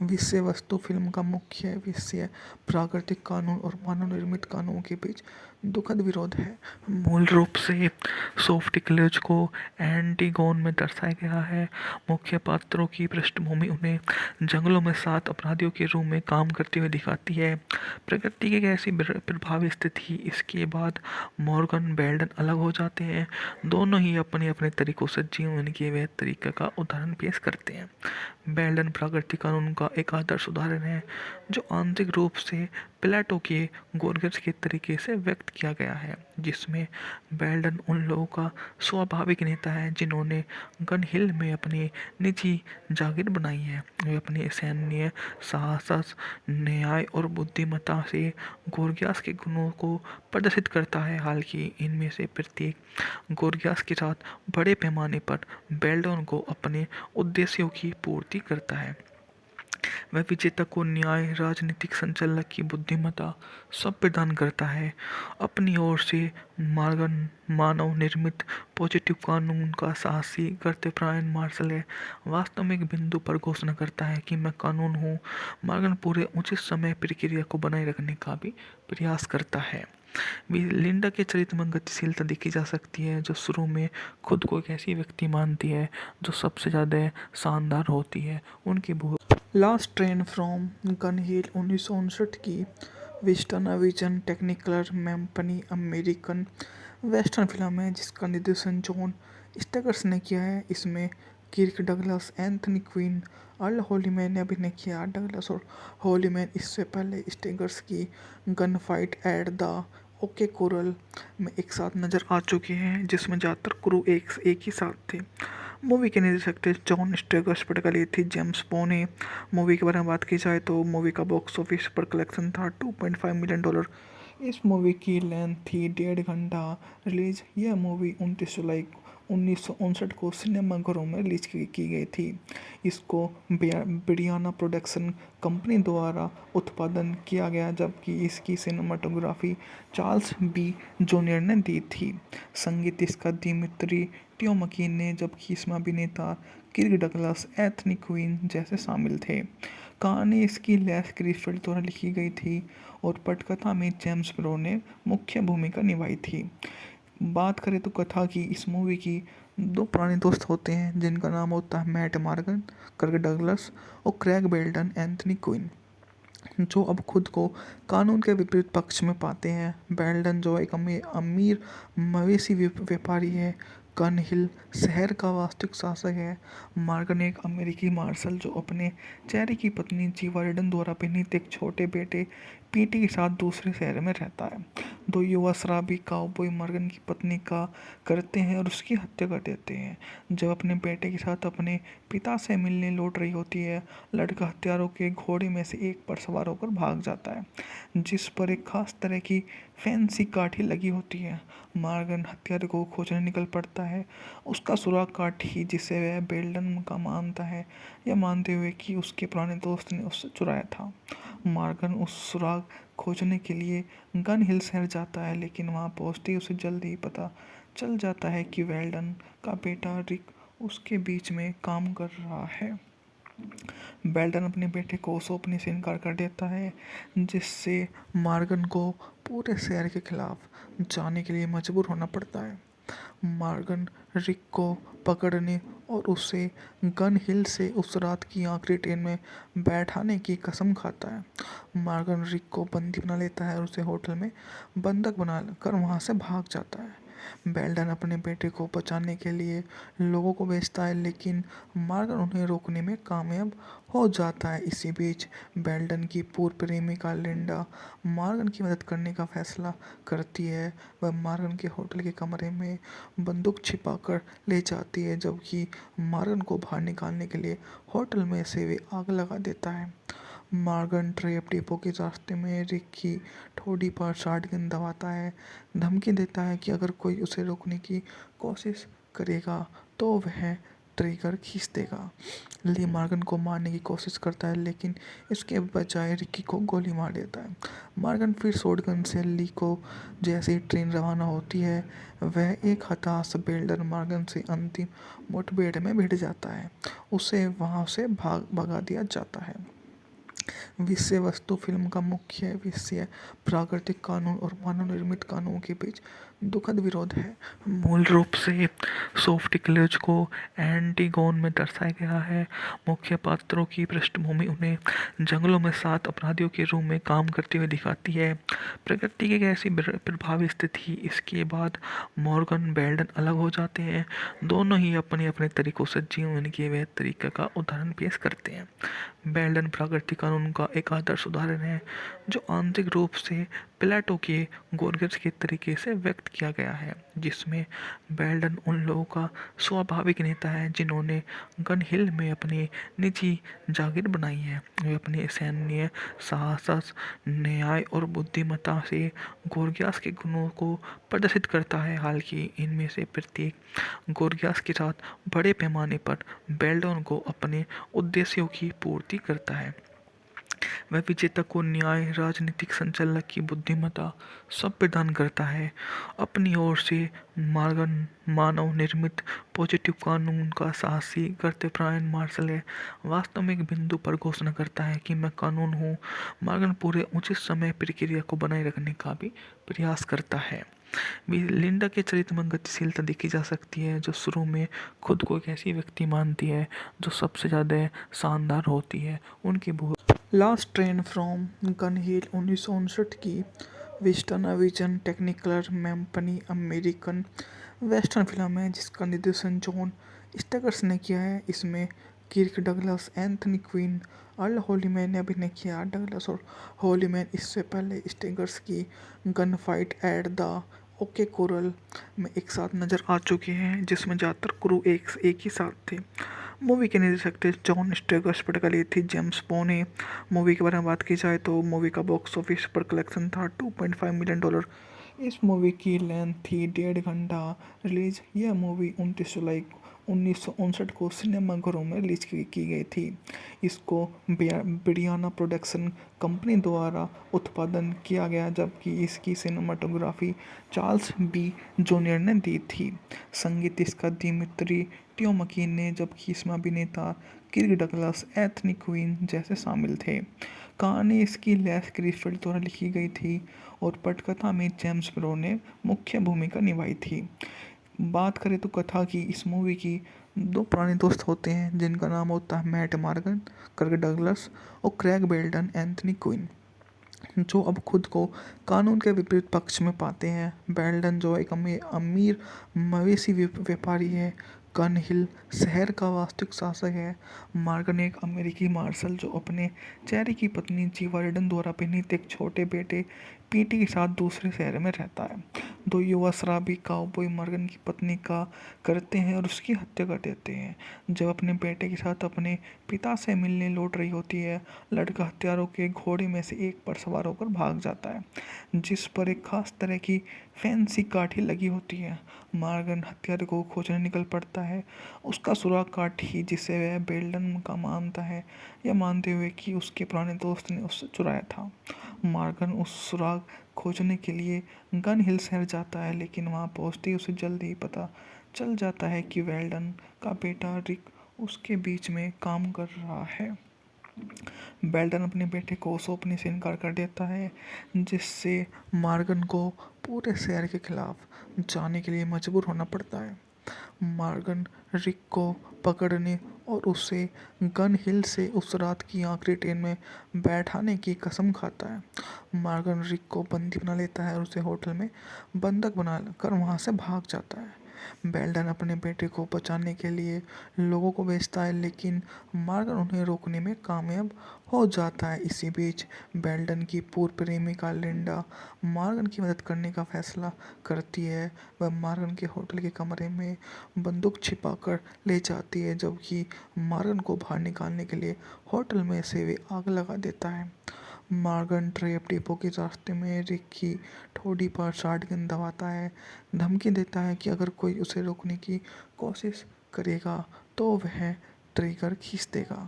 विषय वस्तु फिल्म का मुख्य विषय प्राकृतिक कानून और मानव निर्मित कानूनों के बीच दुखद विरोध है। मूल रूप से सोफ्टिक्लेज को एंटीगोन में दर्शाया गया है। मुख्य पात्रों की पृष्ठभूमि उन्हें जंगलों में 7 अपराधियों के रूप में काम करते हुए दिखाती है। प्रकृति की एक ऐसी प्रभावी स्थिति, इसके बाद मॉर्गन बेल्टन अलग हो जाते हैं। दोनों ही अपने अपने तरीकों से जीवन के वह तरीके का उदाहरण पेश करते हैं। बेल्टन प्राकृतिक कानून का एक आदर्श उदाहरण है, जो आंतरिक रूप से प्लेटो के गोर्गस के तरीके से व्यक्त किया गया है, जिसमें बेल्टन उन लोगों का स्वाभाविक नेता है जिन्होंने गन हिल में अपनी निजी जागीर बनाई है। वे अपने सैन्य साहस, न्याय और बुद्धिमत्ता से गोर्गियास के गुणों को प्रदर्शित करता है। हालांकि इनमें से प्रत्येक गोर्गियास के साथ बड़े पैमाने पर बेल्टन को अपने उद्देश्यों की पूर्ति करता है। वह विजेता को न्याय, राजनीतिक संचालक की बुद्धिमत्ता सब प्रदान करता है। अपनी ओर से मॉर्गन मानव निर्मित पॉजिटिव कानून का साहसी कर्तव्यपरायण मार्शल है। वास्तव में एक बिंदु पर घोषणा करता है कि मैं कानून हूँ। मॉर्गन पूरे उचित समय प्रक्रिया को बनाए रखने का भी प्रयास करता है। लिंडा के चरित्र में गतिशीलता देखी जा सकती है, जो शुरू में खुद को एक ऐसी व्यक्ति मानती है जो सबसे ज़्यादा शानदार होती है। उनकी last train from Gun Hill 1959 की वेस्टर्न विजन टेक्निकलर मैम्पनी अमेरिकन वेस्टर्न फिल्म है, जिसका निर्देशन जॉन स्टेगर्स ने किया है। इसमें Kirk Douglas, Anthony Quinn, Earl Holliman ने अभिनय किया। डगलस और हॉलीमैन इससे पहले स्टेगर्स की gun fight at the okay coral में एक साथ नजर आ चुके हैं, जिसमें ज़्यादातर क्रू एक ही साथ थे। मूवी के निर्देशक थे जॉन स्टेगर्स, पटकली थी जेम्स बोने। मूवी के बारे में बात की जाए तो मूवी का बॉक्स ऑफिस पर कलेक्शन था $2.5 मिलियन। इस मूवी की लेंथ थी 1.5 घंटा। रिलीज यह मूवी 29 जुलाई 1959 को सिनेमाघरों में रिलीज की गई थी। इसको ब्रियाना प्रोडक्शन कंपनी द्वारा उत्पादन किया गया, जबकि इसकी सिनेमाटोग्राफी चार्ल्स बी जूनियर ने दी थी। संगीत इसका दिमित्री टियोमकी ने, जबकि इसमें अभिनेता किर्क डगलस, एंथनी क्विन जैसे शामिल थे। कहानी इसकी लेस क्रिसफील्ड द्वारा लिखी गई थी और पटकथा में जेम्स ब्रो ने मुख्य भूमिका निभाई थी। बात करें तो कथा की, इस मूवी की 2 पुराने दोस्त होते हैं जिनका नाम होता है मैट मॉर्गन, किर्क डगलस, और क्रैग बेल्टन, एंथनी क्विन, जो अब खुद को कानून के विपरीत पक्ष में पाते हैं। बेल्टन जो एक अमीर मवेशी व्यापारी है, गन हिल शहर का वास्तविक शासक है। मॉर्गन एक अमेरिकी मार्शल जो अपने चेहरे की पत्नी जीवा रिडन द्वारा अभिनीत एक छोटे बेटे पीटी के साथ दूसरे शहर में रहता है। 2 युवा शराबी काउबॉय मॉर्गन की पत्नी का करते हैं और उसकी हत्या कर देते हैं। जब अपने बेटे के साथ अपने पिता से मिलने लौट रही होती है, लड़का हत्यारों के घोड़े में से एक पर सवार होकर भाग जाता है, जिस पर एक खास तरह की फैंसी काठी लगी होती है। मॉर्गन हत्यारे को खोजने निकल पड़ता है, उसका सुराग काठी जिसे वह बेल्टन का मानता है, यह मानते हुए कि उसके पुराने दोस्त ने उससे चुराया था। मॉर्गन उस सुराग खोजने के लिए गन हिल शहर जाता है, लेकिन वहाँ पहुँचते ही उसे जल्द ही पता चल जाता है कि वेल्डन का बेटा रिक उसके बीच में काम कर रहा है। बेल्टन अपने बेटे को सौंपने से इनकार कर देता है, जिससे मॉर्गन को पूरे शहर के खिलाफ जाने के लिए मजबूर होना पड़ता है। मॉर्गन रिक को पकड़ने और उसे गन हिल से उस रात की आखिरी ट्रेन में बैठाने की कसम खाता है। मॉर्गन रिक को बंदी बना लेता है और उसे होटल में बंधक बना कर वहाँ से भाग जाता है। बेल्डन अपने बेटे को बचाने के लिए लोगों को भेजता है, लेकिन मॉर्गन उन्हें रोकने में कामयाब हो जाता है। इसी बीच बेल्डन की पूर्व प्रेमिका लिंडा मॉर्गन की मदद करने का फैसला करती है। वह मॉर्गन के होटल के कमरे में बंदूक छिपाकर ले जाती है, जबकि मॉर्गन को बाहर निकालने के लिए होटल में से वे आग लगा देता है। मॉर्गन ट्रेप डिपो के रास्ते में रिक की ठोड़ी पर शॉटगन दबाता है, धमकी देता है कि अगर कोई उसे रोकने की कोशिश करेगा तो वह ट्रिगर खींच देगा। ली मॉर्गन को मारने की कोशिश करता है, लेकिन इसके बजाय रिकी को गोली मार देता है। मॉर्गन फिर शॉटगन से ली को जैसे ही ट्रेन रवाना होती है, वह एक हताश बेल्डन मॉर्गन से अंतिम मुठभेड़ में भिड़ जाता है। उसे वहां से भगा दिया जाता है। विषय वस्तु फिल्म का मुख्य विषय प्राकृतिक कानून और मानव निर्मित कानूनों के बीच दुखद विरोध है। मूल रूप से सोफ्टिक्लेज को एंटीगोन में दर्शाया गया है। मुख्य पात्रों की पृष्ठभूमि उन्हें जंगलों में 7 अपराधियों के रूप में काम करते हुए दिखाती है। प्रकृति की एक ऐसी प्रभावी स्थिति, इसके बाद मॉर्गन बेल्डन अलग हो जाते हैं। दोनों ही अपने अपने तरीकों से जीवन के वह तरीके का उदाहरण पेश करते हैं। बेल्डन प्राकृतिक कानून का एक आदर्श उदाहरण है, जो आंतरिक रूप से प्लेटो के गोर्गियस के तरीके से व्यक्त किया गया है, जिसमें बेल्डन उन लोगों का स्वाभाविक नेता है जिन्होंने गन हिल में अपनी निजी जागीर बनाई है। वे अपने सैन्य साहस, न्याय और बुद्धिमत्ता से गोर्गियस के गुणों को प्रदर्शित करता है। हालांकि इनमें से प्रत्येक गोर्गियस के साथ बड़े पैमाने पर बेल्डन को अपने उद्देश्यों की पूर्ति करता है। वह विजेता को न्याय, राजनीतिक संचालक की बुद्धिमत्ता सब प्रदान करता है। अपनी ओर से मॉर्गन मानव निर्मित पॉजिटिव कानून का साहसी कर्तव्यपरायण मार्शल है। वास्तव में एक बिंदु पर घोषणा करता है कि मैं कानून हूँ। मॉर्गन पूरे उचित समय प्रक्रिया को बनाए रखने का भी प्रयास करता है। लिंडा के चरित्र में गतिशीलता देखी जा सकती है, जो शुरू में खुद को एक ऐसी व्यक्ति मानती है जो सबसे ज़्यादा शानदार होती है। उनकी last train from Gun Hill 1959 की वेस्टर्न विजन टेक्निकलर मैम्पनी अमेरिकन वेस्टर्न फिल्म है, जिसका निर्देशन जॉन स्टेगर्स ने किया है। इसमें Kirk Douglas, Anthony Quinn, Earl Holliman ने अभिनय किया। डगलस और होलीमैन इससे पहले स्टेगर्स की gun fight at the okay coral में एक साथ नजर आ चुके हैं, जिसमें ज़्यादातर क्रू एक ही साथ थे। मूवी के निर्देशक थे जॉन स्टेगर्स, पटकथा थी जेम्स बोने। मूवी के बारे में बात की जाए तो मूवी का बॉक्स ऑफिस पर कलेक्शन था $2.5 मिलियन। इस मूवी की लेंथ थी 1.5 घंटा। रिलीज यह मूवी 29 जुलाई 1959 को सिनेमाघरों में रिलीज की गई थी। इसको ब्रियाना प्रोडक्शन कंपनी द्वारा उत्पादन किया गया, जबकि इसकी सिनेमाटोग्राफी चार्ल्स बी जूनियर ने दी थी। संगीत इसका दिमित्री टियोमकीन ने, जबकि इसमें अभिनेता किर्क डगलस, एंथनी क्विन जैसे शामिल थे। कहानी इसकी लेस क्रिफिल्ड द्वारा लिखी गई थी और पटकथा में जेम्स ब्रो ने मुख्य भूमिका निभाई थी। बात करें तो कथा की, इस मूवी की 2 पुराने दोस्त होते हैं जिनका नाम होता है मैट मॉर्गन, किर्क डगलस, और क्रेग बेल्टन, एंथनी क्विन, जो अब खुद को कानून के विपरीत पक्ष में पाते हैं। बेल्टन जो एक अमीर मवेशी व्यापारी है, गन हिल शहर का वास्तविक शासक है। मॉर्गन एक अमेरिकी मार्शल जो अपने चेरी की पत्नी जीवा रिडन द्वारा अभिनीत एक छोटे बेटे पीटी के साथ दूसरे शहर में रहता है। दो युवा शराबी काउबॉय मॉर्गन की पत्नी का करते हैं और उसकी हत्या कर देते हैं। जब अपने बेटे के साथ अपने पिता से मिलने लौट रही होती है, लड़का हत्यारों के घोड़े में से एक पर सवार होकर भाग जाता है, जिस पर एक खास तरह की फैंसी काठी लगी होती है। मॉर्गन हत्यारे को खोजने निकल पड़ता है, उसका सुराग काठी जिसे वह बेल्डन का मानता है, यह मानते हुए कि उसके पुराने दोस्त ने उससे चुराया था। मॉर्गन उस सुराग खोजने के लिए गन हिल शहर जाता है, लेकिन वहां पहुंचते ही उसे जल्द ही पता चल जाता है कि वेल्डन का बेटा रिक उसके बीच में काम कर रहा है। बेल्डन अपने बेटे को सौंपने से इनकार कर देता है, जिससे मॉर्गन को पूरे शहर के खिलाफ जाने के लिए मजबूर होना पड़ता है। मॉर्गन रिक को पकड़ने और उसे गन हिल से उस रात की आखिरी ट्रेन में बैठाने की कसम खाता है। मॉर्गन रिक को बंदी बना लेता है और उसे होटल में बंधक बना कर वहां से भाग जाता है। बेल्डन अपने बेटे को बचाने के लिए लोगों को भेजता है, लेकिन मॉर्गन उन्हें रोकने में कामयाब हो जाता है। इसी बीच बेल्डन की पूर्व प्रेमिका लिंडा मॉर्गन की मदद करने का फैसला करती है। वह मॉर्गन के होटल के कमरे में बंदूक छिपाकर ले जाती है, जबकि मॉर्गन को बाहर निकालने के लिए होटल में से वे आग लगा देता है। मॉर्गन ट्रेप डिपो के रास्ते में रिक की ठोड़ी पर शॉटगन दबाता है, धमकी देता है कि अगर कोई उसे रोकने की कोशिश करेगा तो वह ट्रिगर खींच देगा।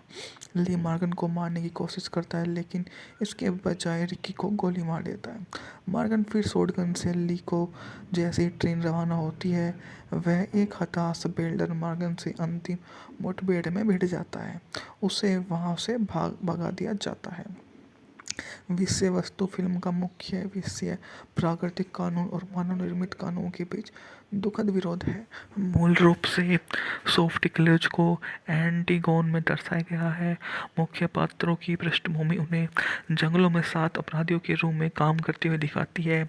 ली मॉर्गन को मारने की कोशिश करता है, लेकिन इसके बजाय रिकी को गोली मार देता है। मॉर्गन फिर शॉटगन से ली को जैसे ही ट्रेन रवाना होती है, वह एक हताश बेल्डन मॉर्गन से अंतिम मुठभेड़ में भिड़ जाता है। उसे वहां से भगा दिया जाता है। विषय वस्तु फिल्म का मुख्य विषय प्राकृतिक कानून और मानव निर्मित कानूनों के बीच दुखद विरोध है। मूल रूप से सोफोक्लिस को एंटीगोन में दर्शाया गया है। मुख्य पात्रों की पृष्ठभूमि उन्हें जंगलों में 7 अपराधियों के रूप में काम करते हुए दिखाती है।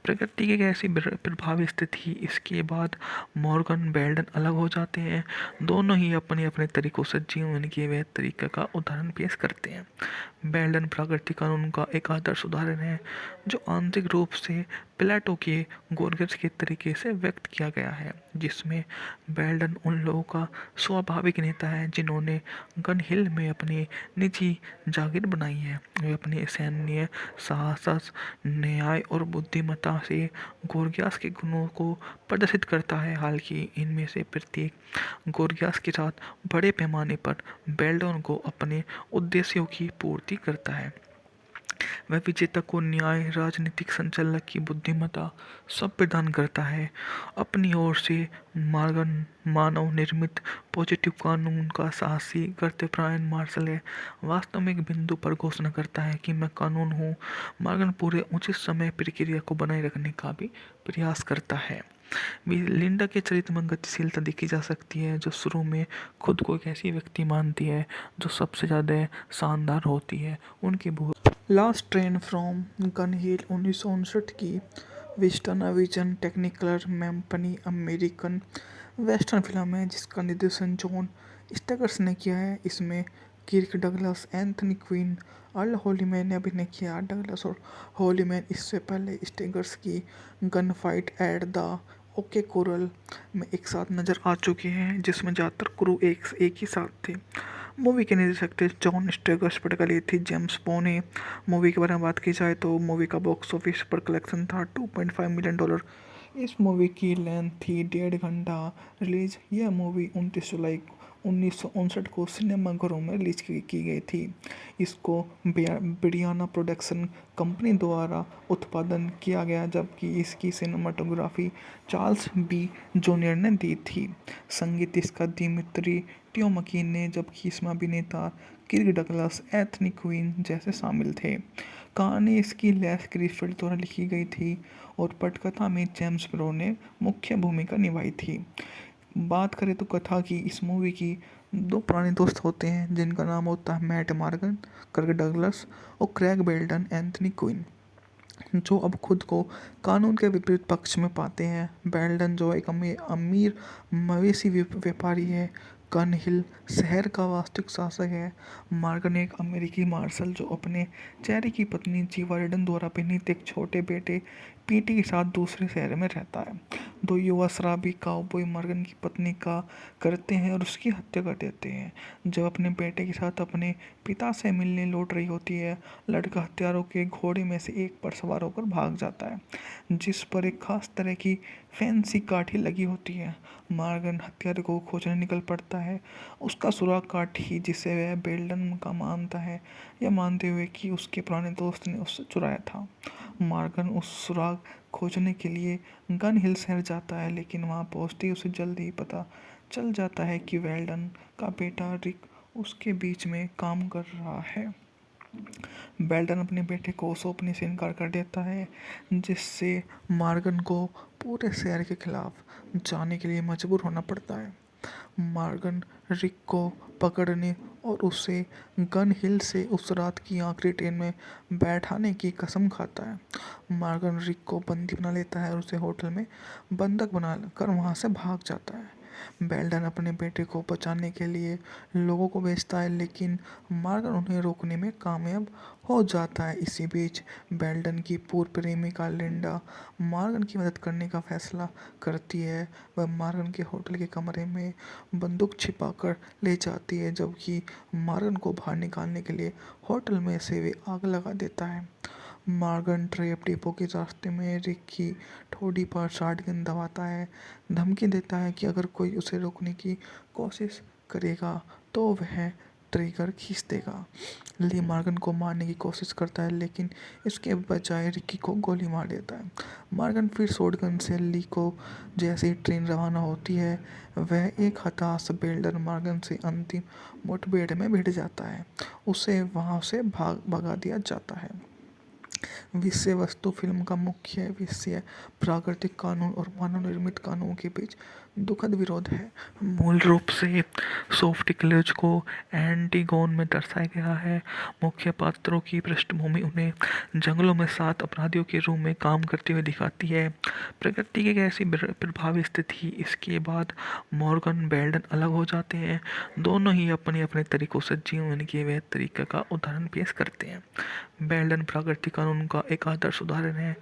प्रकृति की एक ऐसी प्रभावी स्थिति, इसके बाद मॉर्गन बेल्डन अलग हो जाते हैं। दोनों ही अपने अपने तरीकों से जीवन के वह तरीके का उदाहरण पेश करते हैं। बेल्डन प्राकृतिक कानून का एक आदर्श उदाहरण है, जो आंतरिक रूप से प्लेटो के गोर्गेस के तरीके से व्यक्त किया गया है, जिसमें बेल्डन उन लोगों का स्वाभाविक नेता है जिन्होंने गन हिल में अपनी निजी जागीर बनाई है। वे अपने सैन्य साहस, न्याय और बुद्धिमत्ता से गोर्गियास के गुणों को प्रदर्शित करता है। हालांकि इनमें से प्रत्येक गोर्गियास के साथ बड़े पैमाने पर बेल्डन को अपने उद्देश्यों की पूर्ति करता है। वह विजेता को न्याय, राजनीतिक संचालक की बुद्धिमत्ता सब प्रदान करता है। अपनी ओर से मॉर्गन मानव निर्मित पॉजिटिव कानून का साहसी कर्तव्यपरायण मार्शल है। वास्तव में एक बिंदु पर घोषणा करता है कि मैं कानून हूँ। मॉर्गन पूरे उचित समय प्रक्रिया को बनाए रखने का भी प्रयास करता है। लिंडा के चरित्र में गतिशीलता देखी जा सकती है, जो शुरू में खुद को एक ऐसी व्यक्ति मानती है जो सबसे ज़्यादा शानदार होती है। उनकी last train from Gun Hill 1959 की वेस्टर्न विजन टेक्निकलर मैम्पनी अमेरिकन वेस्टर्न फिल्म है, जिसका निर्देशन जॉन स्टेगर्स ने किया है। इसमें Kirk Douglas, Anthony Quinn, Earl Holliman ने अभिनय किया। डगलस और हॉलीमैन इससे पहले स्टेगर्स की gun fight at the okay coral में एक साथ नजर आ चुके हैं, जिसमें ज़्यादातर क्रू एक ही साथ थे। मूवी के निर्देशक थे जॉन स्टेगर्स, पटकली थी जेम्स बोने। मूवी के बारे में बात की जाए तो मूवी का बॉक्स ऑफिस पर कलेक्शन था $2.5 मिलियन। इस मूवी की लेंथ थी 1.5 घंटा। रिलीज यह मूवी 29 जुलाई 1959 को सिनेमाघरों में रिलीज की गई थी। इसको ब्रियाना प्रोडक्शन कंपनी द्वारा उत्पादन किया गया, जबकि इसकी सिनेमाटोग्राफी चार्ल्स बी जूनियर ने दी थी। संगीत इसका दिमित्री टियोमकी ने, जबकि इसमें अभिनेता किर्क डगलस, एंथनी क्विन जैसे शामिल थे। कहानी इसकी लेस ग्रिफिथ द्वारा लिखी गई थी और पटकथा में जेम्स ब्रो ने मुख्य भूमिका निभाई थी। बात करें तो कथा की, इस मूवी की 2 पुराने दोस्त होते हैं जिनका नाम होता है मैट मॉर्गन, किर्क डगलस, और क्रैग बेल्डन, एंथनी क्विन, जो अब खुद को कानून के विपरीत पक्ष में पाते हैं। बेल्डन जो एक अमीर मवेशी व्यापारी है, गन हिल शहर का वास्तविक शासक है। मॉर्गन एक अमेरिकी मार्शल जो अपने चेहरे की पत्नी जीवा रेडन द्वारा अभिनीत एक छोटे बेटे पीटी के साथ दूसरे शहर में रहता है। दो युवा शराबी काउबॉय मॉर्गन की पत्नी का करते हैं और उसकी हत्या कर देते हैं। जब अपने बेटे के साथ अपने पिता से मिलने लौट रही होती है, लड़का हत्यारों के घोड़े में से एक पर सवार होकर भाग जाता है, जिस पर एक खास तरह की फैंसी काठी लगी होती है। मॉर्गन हत्यारे को खोजने निकल पड़ता है, उसका सुराग काठी जिसे वह बेल्डन का मानता है, यह मानते हुए कि उसके पुराने दोस्त ने उससे चुराया था। मॉर्गन उस सुराग खोजने के लिए गन हिल शहर जाता है, लेकिन वहां पहुंचते ही उसे जल्द ही पता चल जाता है कि वेल्डन का बेटा रिक उसके बीच में काम कर रहा है। बेल्डन अपने बेटे को सौंपने से इनकार कर देता है, जिससे मॉर्गन को पूरे शहर के खिलाफ जाने के लिए मजबूर होना पड़ता है। मॉर्गन रिक को पकड़ने और उसे गन हिल से उस रात की आखिरी ट्रेन में बैठाने की कसम खाता है। मॉर्गन रिक को बंदी बना लेता है और उसे होटल में बंधक बना कर वहां से भाग जाता है। बेल्डन अपने बेटे को बचाने के लिए लोगों को भेजता है, लेकिन मॉर्गन उन्हें रोकने में कामयाब हो जाता है। इसी बीच बेल्डन की पूर्व प्रेमिका लिंडा मॉर्गन की मदद करने का फैसला करती है। वह मॉर्गन के होटल के कमरे में बंदूक छिपाकर ले जाती है, जबकि मॉर्गन को बाहर निकालने के लिए होटल में से वे आग लगा देता है। मॉर्गन ट्रेप डिपो के रास्ते में रिक की ठोड़ी पर शॉटगन दबाता है, धमकी देता है कि अगर कोई उसे रोकने की कोशिश करेगा तो वह ट्रिगर खींच देगा। ली मॉर्गन को मारने की कोशिश करता है, लेकिन इसके बजाय रिकी को गोली मार देता है। मॉर्गन फिर शॉटगन से ली को जैसे ही ट्रेन रवाना होती है, वह एक हताश बेल्डन मॉर्गन से अंतिम मुठभेड़ में भिड़ जाता है। उसे वहां से भगा दिया जाता है। विषय वस्तु फिल्म का मुख्य विषय प्राकृतिक कानून और मानव निर्मित कानूनों के बीच दुखद विरोध है। मूल रूप से सोफ्टिकल्स को एंटीगोन में दर्शाया गया है। मुख्य पात्रों की पृष्ठभूमि उन्हें जंगलों में 7 अपराधियों के रूप में काम करते हुए दिखाती है। प्रकृति की एक ऐसी प्रभावी स्थिति, इसके बाद मॉर्गन बेल्डन अलग हो जाते हैं। दोनों ही अपने अपने तरीकों से जीवन के वह तरीके का उदाहरण पेश करते हैं। बेल्डन प्राकृतिक कानून का एक आदर्श उदाहरण है,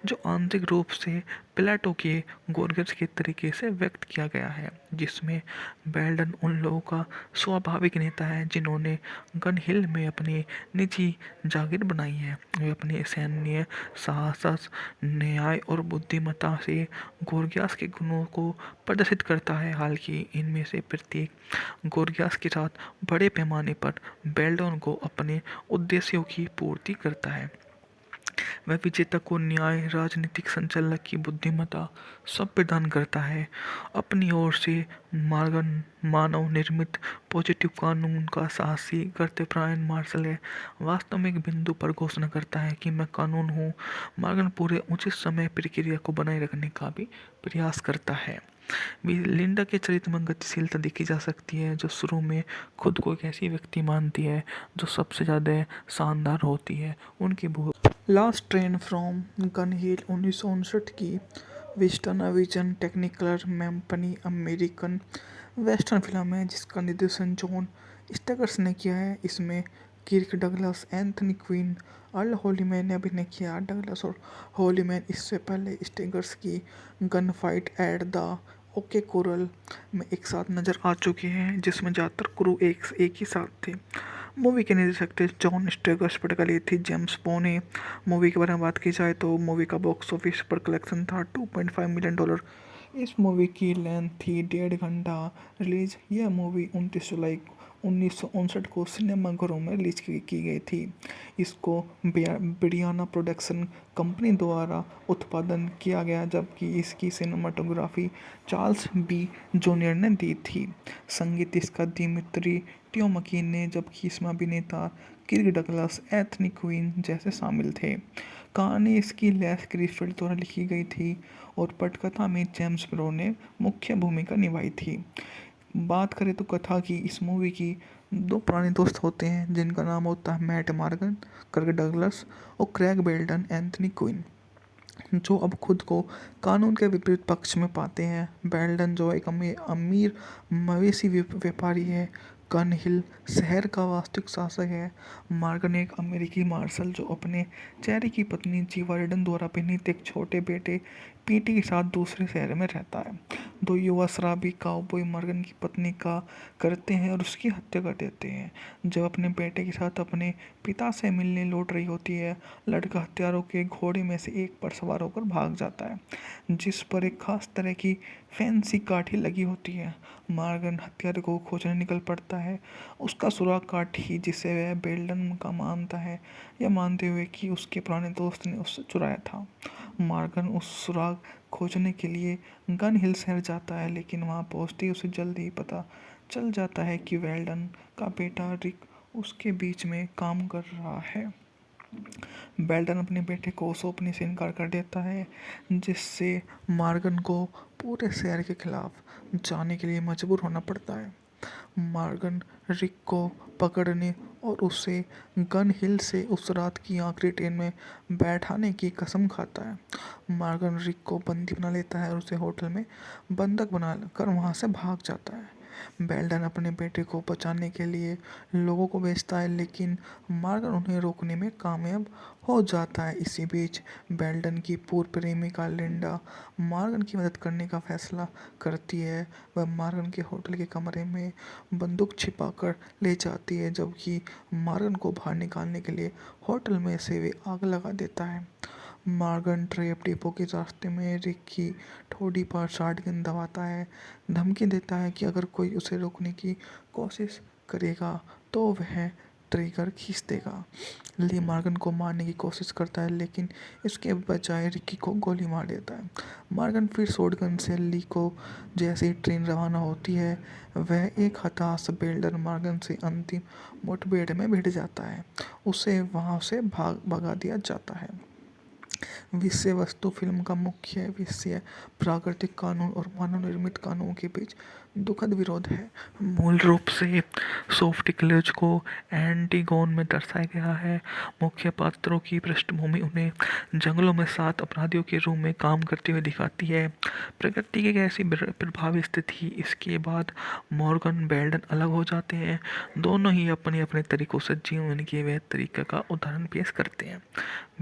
जो आंतरिक रूप से प्लेटो के गोर्गियस के तरीके से व्यक्त किया गया है, जिसमें बेल्डन उन लोगों का स्वाभाविक नेता है जिन्होंने गन हिल में अपनी निजी जागीर बनाई है। वे अपने सैन्य साहस, न्याय और बुद्धिमत्ता से गोर्गियस के गुणों को प्रदर्शित करता है। हालांकि इनमें से प्रत्येक गोर्गियस के साथ बड़े पैमाने पर बेल्डन को अपने उद्देश्यों की पूर्ति करता है। वह विजेता को न्याय, राजनीतिक संचालक की बुद्धिमत्ता सब प्रदान करता है। अपनी ओर से मॉर्गन मानव निर्मित पॉजिटिव कानून का साहसी कर्तव्यपरायण मार्शल है। वास्तव में एक बिंदु पर घोषणा करता है कि मैं कानून हूँ। मॉर्गन पूरे उचित समय प्रक्रिया को बनाए रखने का भी प्रयास करता है। लिंडा के चरित्र में गतिशीलता देखी जा सकती है, जो शुरू में खुद को एक ऐसी व्यक्ति मानती है जो सबसे ज़्यादा शानदार होती है। उनकी last train from Gun Hill 1959 की वेस्टर्न विजन टेक्निकलर मैम्पनी अमेरिकन वेस्टर्न फिल्म है, जिसका निर्देशन जॉन स्टेगर्स ने किया है। इसमें Kirk Douglas, Anthony Quinn, Earl Holliman ने अभिनय किया। डगलस और हॉलीमैन इससे पहले स्टेगर्स की gun fight at the okay coral में एक साथ नजर आ चुके हैं, जिसमें ज़्यादातर क्रू एक ही साथ थे। मूवी के निर्देशक थे जॉन स्टेगर्स, पटकली थी जेम्स बोने। मूवी के बारे में बात की जाए तो मूवी का बॉक्स ऑफिस पर कलेक्शन था $2.5 मिलियन। इस मूवी की लेंथ थी 1.5 घंटा। रिलीज यह मूवी 29 जुलाई 1959 को सिनेमाघरों में रिलीज की गई थी। इसको ब्रियाना प्रोडक्शन कंपनी द्वारा उत्पादन किया गया, जबकि इसकी सिनेमाटोग्राफी चार्ल्स बी जूनियर ने दी थी। संगीत इसका दिमित्री टियोमकी ने, जबकि इसमें अभिनेता किर्क डगलस, एंथनी क्विन जैसे शामिल थे। कहानी इसकी लेस ग्रीफिल्ड द्वारा लिखी गई थी और पटकथा में जेम्स ब्रो ने मुख्य भूमिका निभाई थी। बात करें तो कथा की, इस मूवी की 2 पुराने दोस्त होते हैं जिनका नाम होता है मैट मॉर्गन, किर्क डगलस, और क्रैग बेल्डन, एंथनी क्विन, जो अब खुद को कानून के विपरीत पक्ष में पाते हैं। बेल्डन जो एक अमीर मवेशी व्यापारी है, गन हिल शहर का वास्तविक शासक है। मॉर्गन एक अमेरिकी मार्शल जो अपने चेहरे की पत्नी जीवा रिडन द्वारा परिणीत एक छोटे बेटे पीटी के साथ दूसरे शहर में रहता है। दो युवा शराबी काउबॉय मॉर्गन की पत्नी का करते हैं और उसकी हत्या कर देते हैं। जब अपने बेटे के साथ अपने पिता से मिलने लौट रही होती है, लड़का हत्यारों के घोड़े में से एक पर सवार होकर भाग जाता है, जिस पर एक खास तरह की फैंसी काठी लगी होती है। मॉर्गन हत्यारे को खोजने निकल पड़ता है, उसका सुराग काठी जिसे वह बेल्डन का मानता है, यह मानते हुए कि उसके पुराने दोस्त ने उससे चुराया था। मॉर्गन उस सुराग खोजने के लिए गन हिल शहर जाता है, लेकिन वहां पहुंचते ही उसे जल्दी ही पता चल जाता है कि वेल्डन का बेटा रिक उसके बीच में काम कर रहा है। बेल्डन अपने बेटे को सौंपने से इनकार कर देता है, जिससे मॉर्गन को पूरे शहर के खिलाफ जाने के लिए मजबूर होना पड़ता है। मॉर्गन रिक को पकड़ने और उसे गन हिल से उस रात की आखिरी ट्रेन में बैठाने की कसम खाता है। मॉर्गन रिक को बंदी बना लेता है और उसे होटल में बंधक बना कर वहां से भाग जाता है। बेल्डन अपने बेटे को बचाने के लिए लोगों को भेजता है, लेकिन मॉर्गन उन्हें रोकने में कामयाब हो जाता है। इसी बीच बेल्डन की पूर्व प्रेमिका लिंडा मॉर्गन की मदद करने का फैसला करती है। वह मॉर्गन के होटल के कमरे में बंदूक छिपाकर ले जाती है, जबकि मॉर्गन को बाहर निकालने के लिए होटल में से वे आग लगा देता है। मॉर्गन ट्रैप डिपो के रास्ते में रिक की ठोड़ी पर शॉटगन दबाता है, धमकी देता है कि अगर कोई उसे रोकने की कोशिश करेगा तो वह ट्रिगर खींच देगा। ली मॉर्गन को मारने की कोशिश करता है, लेकिन इसके बजाय रिकी को गोली मार देता है। मॉर्गन फिर शॉटगन से ली को जैसे ही ट्रेन रवाना होती है, वह एक हताश बेल्डन मॉर्गन से अंतिम मुठभेड़ में भिड़ जाता है। उसे वहां से भगा दिया जाता है। विषय वस्तु फिल्म का मुख्य विषय प्राकृतिक कानून और मानव निर्मित कानूनों के बीच दुखद विरोध है। मूल रूप से सोफोक्लिस को एंटिगोन में दर्शाया गया है। मुख्य पात्रों की पृष्ठभूमि उन्हें जंगलों में 7 अपराधियों के रूप में काम करते हुए दिखाती है। प्रकृति की एक ऐसी प्रभावी स्थिति, इसके बाद मॉर्गन बेल्डन अलग हो जाते हैं। दोनों ही अपने अपने तरीकों से जीवन के वह तरीके का उदाहरण पेश करते हैं।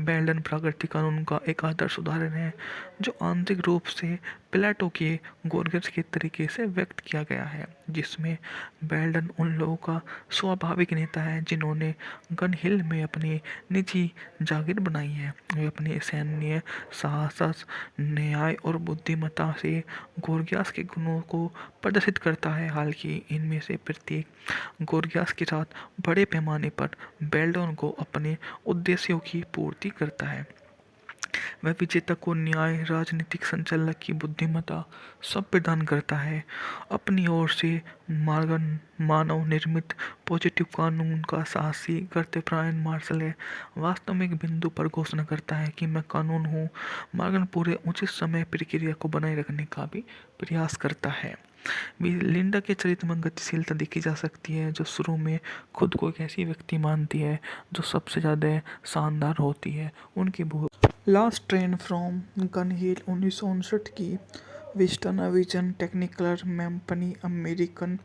बेल्डन प्राकृतिक कानून का एक आदर्श उदाहरण है, जो आंतरिक रूप से प्लेटो के गोर्गियस के तरीके से व्यक्त किया गया है, जिसमें बेल्डन उन लोगों का स्वाभाविक नेता है जिन्होंने गन हिल में अपनी निजी जागीर बनाई है। वे अपने सैन्य साहस, न्याय और बुद्धिमत्ता से गोर्गियस के गुणों को प्रदर्शित करता है। हालांकि इनमें से प्रत्येक गोर्गियस के साथ बड़े पैमाने पर बेल्डन को अपने उद्देश्यों की पूर्ति करता है। वह विजेता को न्याय, राजनीतिक संचालक की बुद्धिमत्ता सब प्रदान करता है। अपनी ओर से मॉर्गन मानव निर्मित पॉजिटिव कानून का साहसी कर्तव्यपरायण मार्शल है। वास्तव में एक बिंदु पर घोषणा करता है कि मैं कानून हूँ। मॉर्गन पूरे उचित समय प्रक्रिया को बनाए रखने का भी प्रयास करता है। लिंडा के चरित्र में गतिशीलता देखी जा सकती है, जो शुरू में खुद को एक ऐसी व्यक्ति मानती है जो सबसे ज़्यादा शानदार होती है। उनकी last train from Gun Hill 1959 की वेस्टर्न विजन टेक्निकलर मैम्पनी अमेरिकन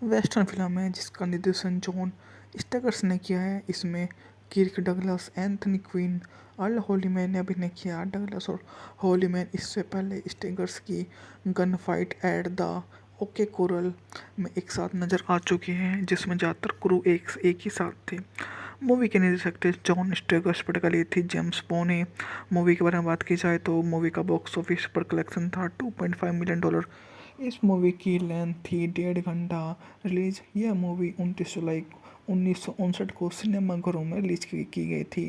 वेस्टर्न फिल्म है, जिसका निर्देशन जॉन स्टेगर्स ने किया है। इसमें Kirk Douglas, Anthony Quinn, Earl Holliman ने अभिनय किया। डगलस और हॉलीमैन इससे पहले स्टेगर्स की gun fight at the okay coral में एक साथ नजर आ चुके हैं, जिसमें ज़्यादातर क्रू एक ही साथ थे। मूवी के निर्देशक थे जॉन स्टेगर्स, पटकली थी जेम्स बॉन ने। मूवी के बारे में बात की जाए तो मूवी का बॉक्स ऑफिस पर कलेक्शन था $2.5 मिलियन। इस मूवी की लेंथ थी 1.5 घंटा। रिलीज यह मूवी 29 जुलाई 1959 को सिनेमाघरों में रिलीज की गई थी।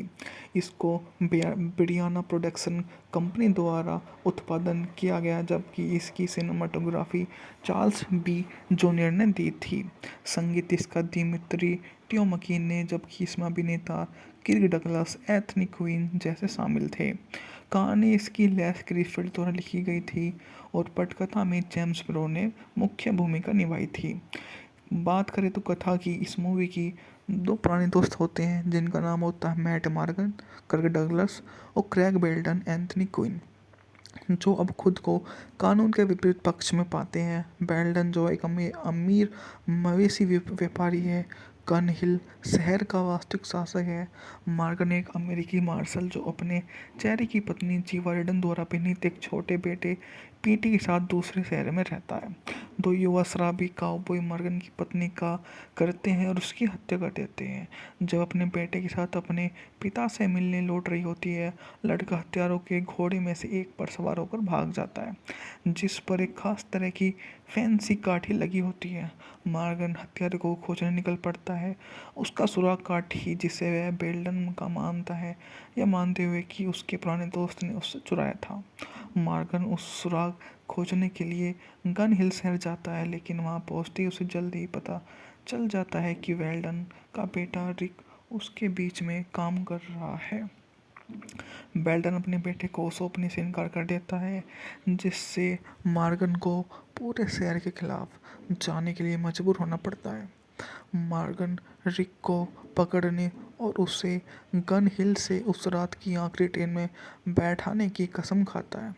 इसको ब्रियाना प्रोडक्शन कंपनी द्वारा उत्पादन किया गया, जबकि इसकी सिनेमाटोग्राफी चार्ल्स बी जूनियर ने दी थी। संगीत इसका दिमित्री टियोमकी ने, जबकि इसमें अभिनेता किर्क डगलस, एंथनी क्विन जैसे शामिल थे। कहानी इसकी लेस ग्रिफिथ द्वारा लिखी गई थी और पटकथा में जेम्स ब्रो ने मुख्य भूमिका निभाई थी। बात करें तो कथा की, इस मूवी की 2 पुराने दोस्त होते हैं जिनका नाम होता है मैट मॉर्गन, किर्क डगलस और क्रैग बेल्डन, एंथनी क्विन। जो अब खुद को कानून के विपरीत पक्ष में पाते हैं। बेल्डन जो एक अमीर मवेशी व्यापारी है। गन हिल शहर का वास्तविक शासक है। मॉर्गन एक अमेरिकी मार्शल जो अपने चेहरे की पत्नी जीवा रिडन द्वारा पिनीत एक छोटे बेटे पीटी के साथ दूसरे शहर में रहता है। दो युवा शराबी काउबॉय मॉर्गन की पत्नी का करते हैं और उसकी हत्या कर देते हैं। जब अपने बेटे के साथ अपने पिता से मिलने लौट रही होती है, लड़का हत्यारों के घोड़े में से एक पर सवार होकर भाग जाता है, जिस पर एक खास तरह की फैंसी काठी लगी होती है। मॉर्गन हत्यारे को खोजने निकल पड़ता है, उसका सुराग काठी जिसे वह बेल्डन का मानता है, यह मानते हुए कि उसके पुराने दोस्त ने उससे चुराया था। मॉर्गन उस सुराग खोजने के लिए गन हिल शहर जाता है, लेकिन वहां पहुंचते ही उसे जल्दी ही पता चल जाता है कि वेल्डन का बेटा रिक उसके बीच में काम कर रहा है। बेल्डन अपने बेटे को सौंपने से इनकार कर देता है, जिससे मॉर्गन को पूरे शहर के खिलाफ जाने के लिए मजबूर होना पड़ता है। मॉर्गन रिक को पकड़ने और उसे गन हिल से उस रात की आखिरी ट्रेन में बैठाने की कसम खाता है।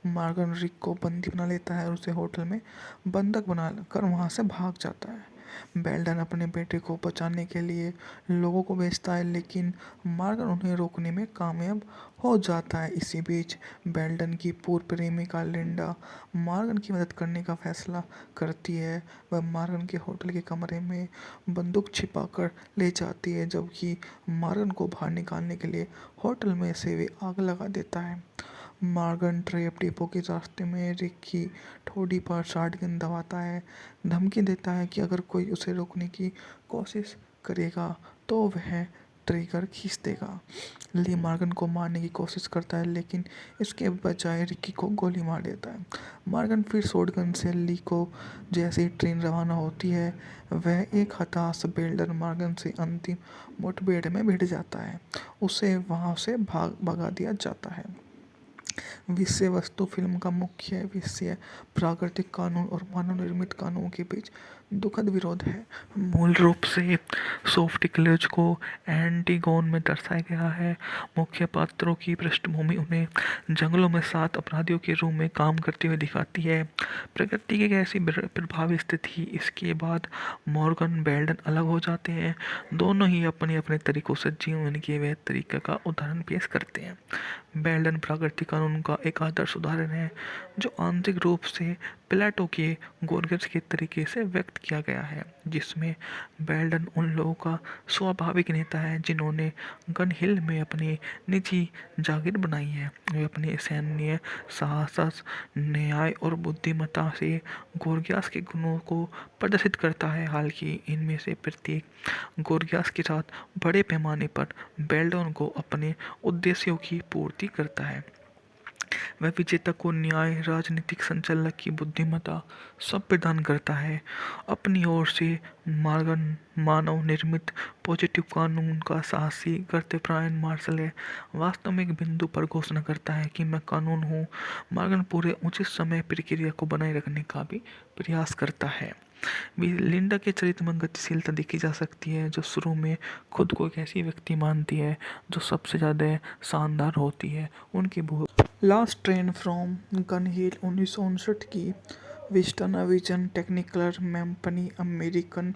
मॉर्गन रिक को बंदी बना लेता है और उसे होटल में बंधक बना कर वहां से भाग जाता है। बेल्डन अपने बेटे को बचाने के लिए लोगों को भेजता है, लेकिन मॉर्गन उन्हें रोकने में कामयाब हो जाता है। इसी बीच बेल्डन की पूर्व प्रेमिका लिंडा मॉर्गन की मदद करने का फैसला करती है। वह मॉर्गन के होटल के कमरे में बंदूक छिपाकर ले जाती है, जबकि मॉर्गन को बाहर निकालने के लिए होटल में से वे आग लगा देता है। मॉर्गन ट्रैप डिपो के रास्ते में रिक की ठोड़ी पर शॉटगन दबाता है, धमकी देता है कि अगर कोई उसे रोकने की कोशिश करेगा तो वह ट्रिगर खींच देगा। ली मॉर्गन को मारने की कोशिश करता है, लेकिन इसके बजाय रिकी को गोली मार देता है। मॉर्गन फिर शॉटगन से ली को जैसे ही ट्रेन रवाना होती है, वह एक हताश बेल्डन मॉर्गन से अंतिम मुठभेड़ में भिड़ जाता है। उसे वहां से भगा दिया जाता है। विषय वस्तु फिल्म का मुख्य विषय प्राकृतिक कानून और मानव निर्मित कानूनों के बीच दुखद विरोध है। मूल रूप से सोफोक्लिस को एंटिगोन में दर्शाया गया है। मुख्य पात्रों की पृष्ठभूमि उन्हें जंगलों में 7 अपराधियों के रूप में काम करते हुए दिखाती है। प्रकृति की ऐसी प्रभावी स्थिति। इसके बाद मॉर्गन बेल्डन अलग हो जाते हैं। दोनों ही अपने अपने तरीकों से जीवन के वह तरीके का उदाहरण पेश करते हैं। बेल्डन प्राकृतिक कानून का एक आदर्श उदाहरण है, जो आंतरिक रूप से प्लेटो के गोर्गियस के तरीके से व्यक्त किया गया है, जिसमें बेल्डन उन लोगों का स्वाभाविक नेता है जिन्होंने गन हिल में अपनी निजी जागीर बनाई है। वे अपने सैन्य साहस, न्याय और बुद्धिमत्ता से गोर्गियस के गुणों को प्रदर्शित करता है। हालांकि इनमें से प्रत्येक गोर्गियस के साथ बड़े पैमाने पर बेल्डन को अपने उद्देश्यों की पूर्ति करता है। वह विजेता को न्याय, राजनीतिक संचालक की बुद्धिमत्ता सब प्रदान करता है। अपनी ओर से मॉर्गन मानव निर्मित पॉजिटिव कानून का साहसी कर्तव्यपरायण मार्शल है। वास्तव में एक बिंदु पर घोषणा करता है कि मैं कानून हूँ। मॉर्गन पूरे उचित समय प्रक्रिया को बनाए रखने का भी प्रयास करता है। लिंडा के चरित्र में गतिशीलता देखी जा सकती है, जो शुरू में खुद को एक ऐसी व्यक्ति मानती है जो सबसे ज़्यादा शानदार होती है। उनकी last train from Gun Hill 1959 की वेस्टर्न विजन टेक्निकलर मैम्पनी अमेरिकन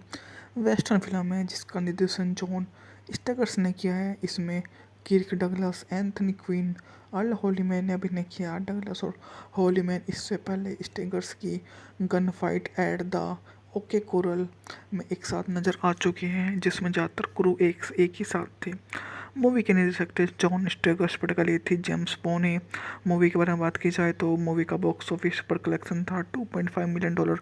वेस्टर्न फिल्म है, जिसका निर्देशन जॉन स्टेगर्स ने किया है। इसमें Kirk Douglas, Anthony Quinn, Earl Holliman ने अभिनय किया। डगलस और हॉलीमैन इससे पहले स्टेगर्स की gun fight at the okay coral में एक साथ नजर आ चुके हैं, जिसमें ज़्यादातर क्रू एक ही साथ थे। मूवी के निर्देशक थे जॉन स्टेगर्स, पटकली थी जेम्स बॉन है। मूवी के बारे में बात की जाए तो मूवी का बॉक्स ऑफिस पर कलेक्शन था $2.5 मिलियन।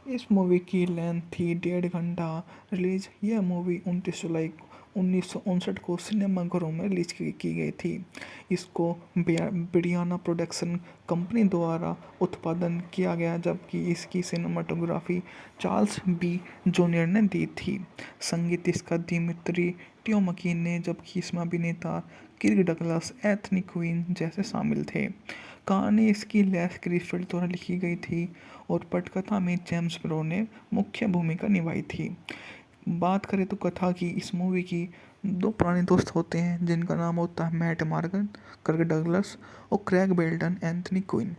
इस मूवी की लेंथ थी 1.5 घंटा। रिलीज यह मूवी 29 जुलाई 1959 को सिनेमाघरों में रिलीज की गई थी। इसको ब्रियाना प्रोडक्शन कंपनी द्वारा उत्पादन किया गया, जबकि इसकी सिनेमाटोग्राफी चार्ल्स बी जूनियर ने दी थी। संगीत इसका दिमित्री टियोमकी ने, जबकि इसमें अभिनेता किर्क डगलस, एंथनी क्विन जैसे शामिल थे। कहानी इसकी लेस क्रिसफील्ड द्वारा लिखी गई थी और पटकथा में जेम्स ब्रो ने मुख्य भूमिका निभाई थी। बात करें तो कथा की, इस मूवी की दो पुराने दोस्त होते हैं जिनका नाम होता है मैट मॉर्गन, कर्क डगलस और क्रैग बेल्टन एंथनी क्विन,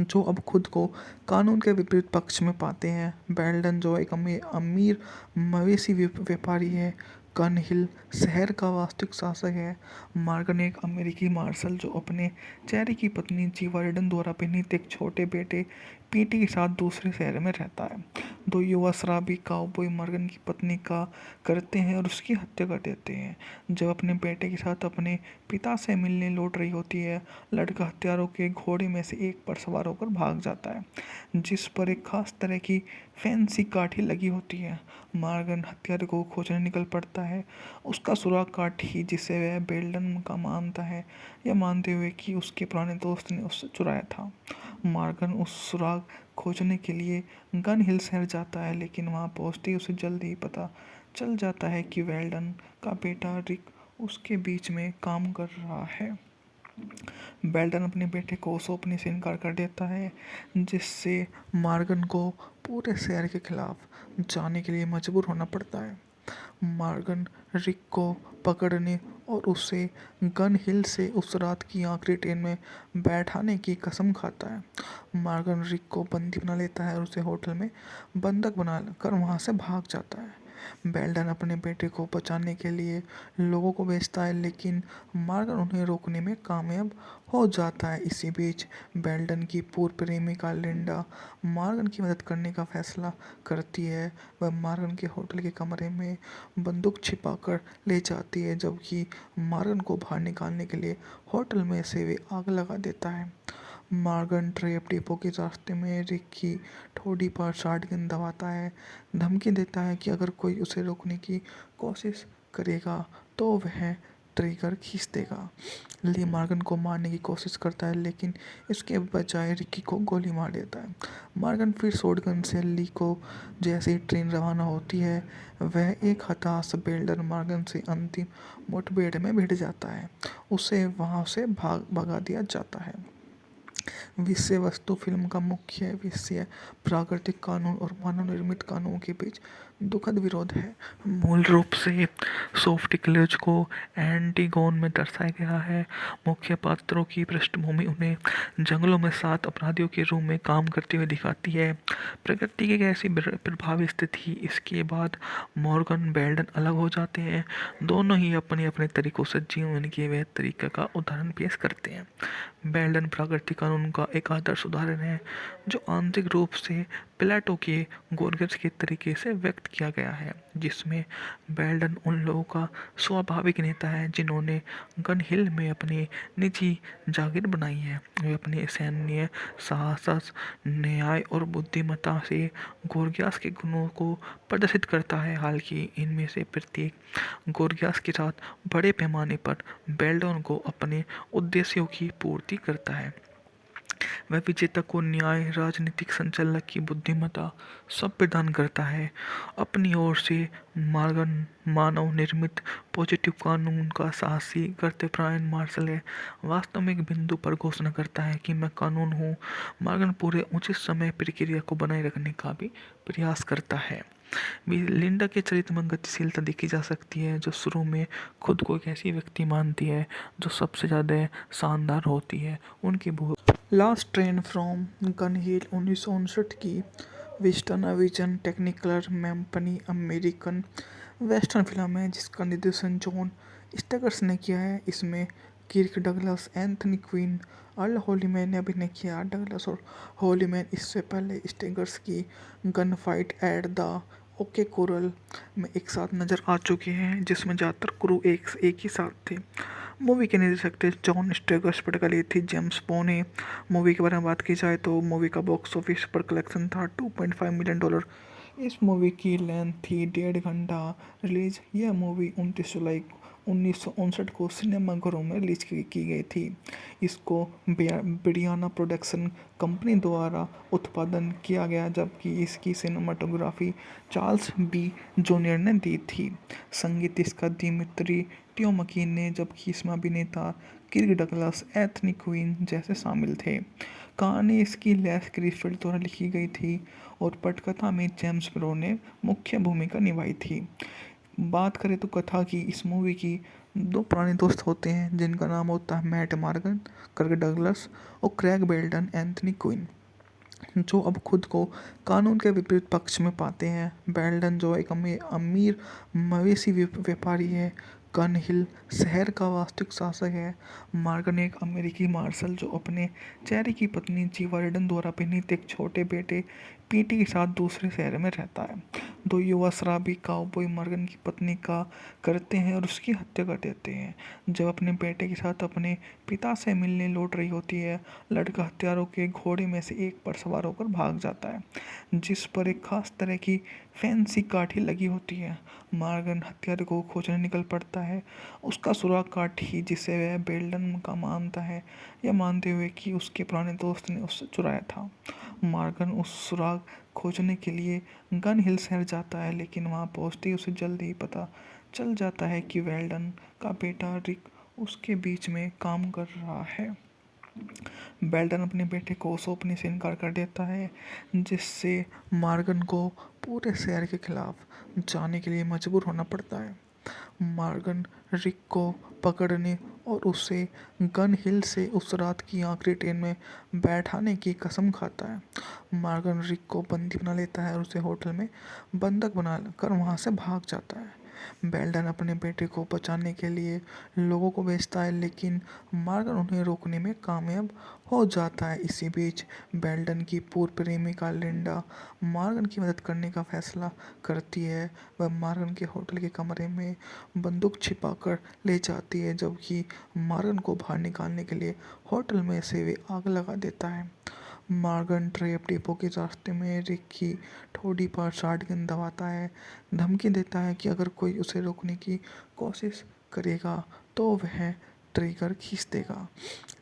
जो अब खुद को कानून के विपरीत पक्ष में पाते हैं। बेल्टन जो एक अमीर मवेशी व्यापारी है। कन हिल शहर का वास्तविक शासक है। मॉर्गन एक अमेरिकी मार्शल जो अपने चेहरे की पत्नी जीवार्डन द्वारा परिणीत एक छोटे बेटे पीटी के साथ दूसरे शहर में रहता है। दो युवा शराबी काउबॉय मॉर्गन की पत्नी का करते हैं और उसकी हत्या कर देते हैं। जब अपने बेटे के साथ अपने पिता से मिलने लौट रही होती है, लड़का हत्यारों के घोड़े में से एक पर सवार होकर भाग जाता है, जिस पर एक खास तरह की फैंसी काठी लगी होती है। मॉर्गन हत्यारे को खोजने निकल पड़ता है, उसका सुराग काठी जिसे वह बेल्टन का मानता है, यह मानते हुए कि उसके पुराने दोस्त ने उससे चुराया था। मॉर्गन उस सुराग खोजने के लिए गन हिल शहर जाता है, लेकिन वहां पहुंचते ही उसे जल्द ही पता चल जाता है कि बेल्टन का बेटा रिक उसके बीच में काम कर रहा है। बेल्टन अपने बेटे को सौंपने से इनकार कर देता है, जिससे मॉर्गन को पूरे शहर के खिलाफ जाने के लिए मजबूर होना पड़ता है। मॉर्गन रिक को पकड़ने और उसे गन हिल से उस रात की आखिरी ट्रेन में बैठाने की कसम खाता है। मॉर्गन रिक को बंदी बना लेता है और उसे होटल में बंधक बना कर वहां से भाग जाता है। बेल्टन अपने बेटे को बचाने के लिए लोगों को भेजता है, लेकिन मॉर्गन उन्हें रोकने में कामयाब हो जाता है। इसी बीच बेल्टन की पूर्व प्रेमिका लिंडा मॉर्गन की मदद करने का फैसला करती है। वह मॉर्गन के होटल के कमरे में बंदूक छिपाकर ले जाती है, जबकि मॉर्गन को बाहर निकालने के लिए होटल में से वे आग लगा देता है। मॉर्गन ट्रेप डिपो के रास्ते में रिक की ठोड़ी पर शॉटगन दबाता है, धमकी देता है कि अगर कोई उसे रोकने की कोशिश करेगा तो वह ट्रिगर खींच देगा। ली मॉर्गन को मारने की कोशिश करता है, लेकिन इसके बजाय रिकी को गोली मार देता है। मॉर्गन फिर शॉटगन से ली को जैसे ही ट्रेन रवाना होती है, वह एक हताश बेल्टन मॉर्गन से अंतिम मुठभेड़ में भिड़ जाता है। उसे वहां से भगा दिया जाता है। विषय वस्तु फिल्म का मुख्य विषय प्राकृतिक कानून और मानव निर्मित कानूनों के बीच दुखद विरोध है। मूल रूप से सोफ्टिक्लेज को एंटीगोन में दर्शाया गया है। मुख्य पात्रों की पृष्ठभूमि उन्हें जंगलों में 7 अपराधियों के रूप में काम करते हुए दिखाती है। प्रकृति की एक ऐसी प्रभावी स्थिति, इसके बाद मॉर्गन बेल्टन अलग हो जाते हैं। दोनों ही अपने अपने तरीकों से जीवन के वह तरीके का उदाहरण पेश करते हैं। बेल्टन प्राकृतिक कानून का एक आदर्श उदाहरण है, जो आंतरिक रूप से प्लेटो के गोर्गियस के तरीके से व्यक्त किया गया है, जिसमें बेल्टन उन लोगों का स्वाभाविक नेता है जिन्होंने गन हिल में अपनी निजी जागीर बनाई है। वे अपने सैन्य साहस, न्याय और बुद्धिमत्ता से गोर्गियस के गुणों को प्रदर्शित करता है। हालांकि इनमें से प्रत्येक गोर्गियस के साथ बड़े पैमाने पर बेल्टन को अपने उद्देश्यों की पूर्ति करता है। वह विजेता को न्याय, राजनीतिक संचालक की बुद्धिमत्ता सब प्रदान करता है। अपनी ओर से मॉर्गन मानव निर्मित पॉजिटिव कानून का साहसी कर्तव्यपरायण मार्शल है। वास्तव में एक बिंदु पर घोषणा करता है कि मैं कानून हूँ। मॉर्गन पूरे उचित समय प्रक्रिया को बनाए रखने का भी प्रयास करता है। लिंडा के चरित्र में गतिशीलता देखी जा सकती है, जो शुरू में खुद को एक ऐसी व्यक्ति मानती है जो सबसे ज़्यादा शानदार होती है। उनकी last train from Gun Hill 1959 की वेस्टर्न विजन टेक्निकलर मैम्पनी अमेरिकन वेस्टर्न फिल्म है, जिसका निर्देशन जॉन स्टेगर्स ने किया है। इसमें Kirk Douglas, Anthony Quinn, Earl Holliman ने अभिनय किया। डगलस और हॉलीमैन इससे पहले स्टेगर्स की gun fight at the okay coral में एक साथ नजर आ चुके हैं, जिसमें ज़्यादातर क्रू एक ही साथ थे। मूवी के निर्देशक थे जॉन स्टेगर्स, पटकली थी जेम्स बोने। मूवी के बारे में बात की जाए तो मूवी का बॉक्स ऑफिस पर कलेक्शन था $2.5 मिलियन। इस मूवी की लेंथ थी 1.5 घंटा। रिलीज यह मूवी 29 जुलाई 1959 को सिनेमाघरों में रिलीज की गई थी। इसको ब्रियाना प्रोडक्शन कंपनी द्वारा उत्पादन किया गया, जबकि इसकी सिनेमाटोग्राफी चार्ल्स बी जूनियर ने दी थी। संगीत इसका दिमित्री टियोमकी ने, जबकि इसमें अभिनेता किर्क डगलस, एंथनी क्विन जैसे शामिल थे। कहानी इसकी लेस क्रिसफील्ड द्वारा लिखी गई थी और पटकथा में जेम्स ब्रो ने मुख्य भूमिका निभाई थी। बात करें तो कथा की, इस मूवी की, दो पुराने दोस्त होते हैं जिनका नाम होता है मैट मॉर्गन, कर्क डगलस और क्रैग बेल्टन एंथनी क्विन, जो अब खुद को कानून के विपरीत पक्ष में पाते हैं। बेल्टन जो एक अमीर मवेशी व्यापारी है, गन हिल शहर का वास्तविक शासक है। मॉर्गन एक अमेरिकी मार्शल जो अपने चेहरे की पत्नी जीवा रिडन द्वारा पिनीत एक छोटे बेटे पीटी के साथ दूसरे शहर में रहता है। दो युवा शराबी काउबॉय मॉर्गन की पत्नी का करते हैं और उसकी हत्या कर देते हैं। जब अपने बेटे के साथ अपने पिता से मिलने लौट रही होती है, लड़का हत्यारों के घोड़े में से एक पर सवार होकर भाग जाता है, जिस पर एक खास तरह की फैंसी काठी लगी होती है। मॉर्गन हत्यारे को खोजने निकल पड़ता है, उसका सुराग काठी जिसे वह बेल्टन का मानता है, यह मानते हुए कि उसके पुराने दोस्त ने उससे चुराया था। मॉर्गन उस सुराग खोजने के लिए गन हिल शहर जाता है, लेकिन वहां पहुंचते ही उसे जल्द ही पता चल जाता है कि बेल्टन का बेटा रिक उसके बीच में काम कर रहा है। बेल्टन अपने बेटे को सौंपने से इनकार कर देता है, जिससे मॉर्गन को पूरे शहर के खिलाफ जाने के लिए मजबूर होना पड़ता है। मॉर्गन रिक को पकड़ने और उसे गन हिल से उस रात की आखिरी ट्रेन में बैठाने की कसम खाता है। मॉर्गन रिक को बंदी बना लेता है और उसे होटल में बंधक बना कर वहां से भाग जाता है। बेल्टन अपने बेटे को बचाने के लिए लोगों को भेजता है, लेकिन मॉर्गन उन्हें रोकने में कामयाब हो जाता है। इसी बीच बेल्टन की पूर्व प्रेमिका लिंडा मॉर्गन की मदद करने का फैसला करती है। वह मॉर्गन के होटल के कमरे में बंदूक छिपाकर ले जाती है, जबकि मॉर्गन को बाहर निकालने के लिए होटल में से वे आग लगा देता है। मॉर्गन ट्रैप डिपो के रास्ते में रिक की ठोड़ी पर शॉटगन दबाता है, धमकी देता है कि अगर कोई उसे रोकने की कोशिश करेगा तो वह ट्रिगर खींच देगा।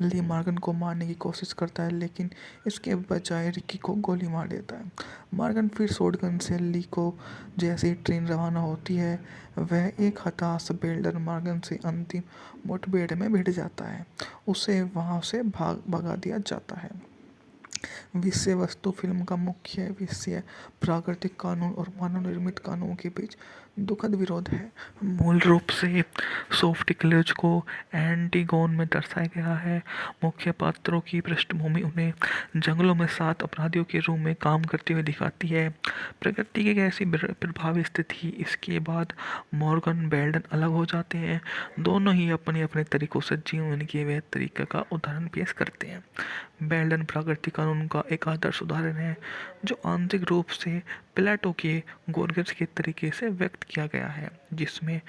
ली मॉर्गन को मारने की कोशिश करता है, लेकिन इसके बजाय रिकी को गोली मार देता है। मॉर्गन फिर शॉटगन से ली को जैसे ही ट्रेन रवाना होती है, वह एक हताश बेल्टन मॉर्गन से अंतिम मुठभेड़ में भिड़ जाता है। उसे वहां से भगा दिया जाता है। विषय वस्तु फिल्म का मुख्य विषय प्राकृतिक कानून और मानव निर्मित कानूनों के बीच दुखद विरोध है। मूल रूप से सोफोक्लिस को एंटीगोन में दर्शाया गया है। मुख्य पात्रों की पृष्ठभूमि उन्हें जंगलों में 7 अपराधियों के रूप में काम करते हुए दिखाती है। प्रकृति की एक ऐसी प्रभावी स्थिति, इसके बाद मॉर्गन बेल्टन अलग हो जाते हैं। दोनों ही अपने अपने तरीकों से जीवन के वह तरीके का उदाहरण पेश करते हैं। बेल्टन प्राकृतिक कानून का एक आदर्श उदाहरण है, जो आंतरिक रूप से प्लेटो के गोर्गस के तरीके से व्यक्त किया गया है, जिसमें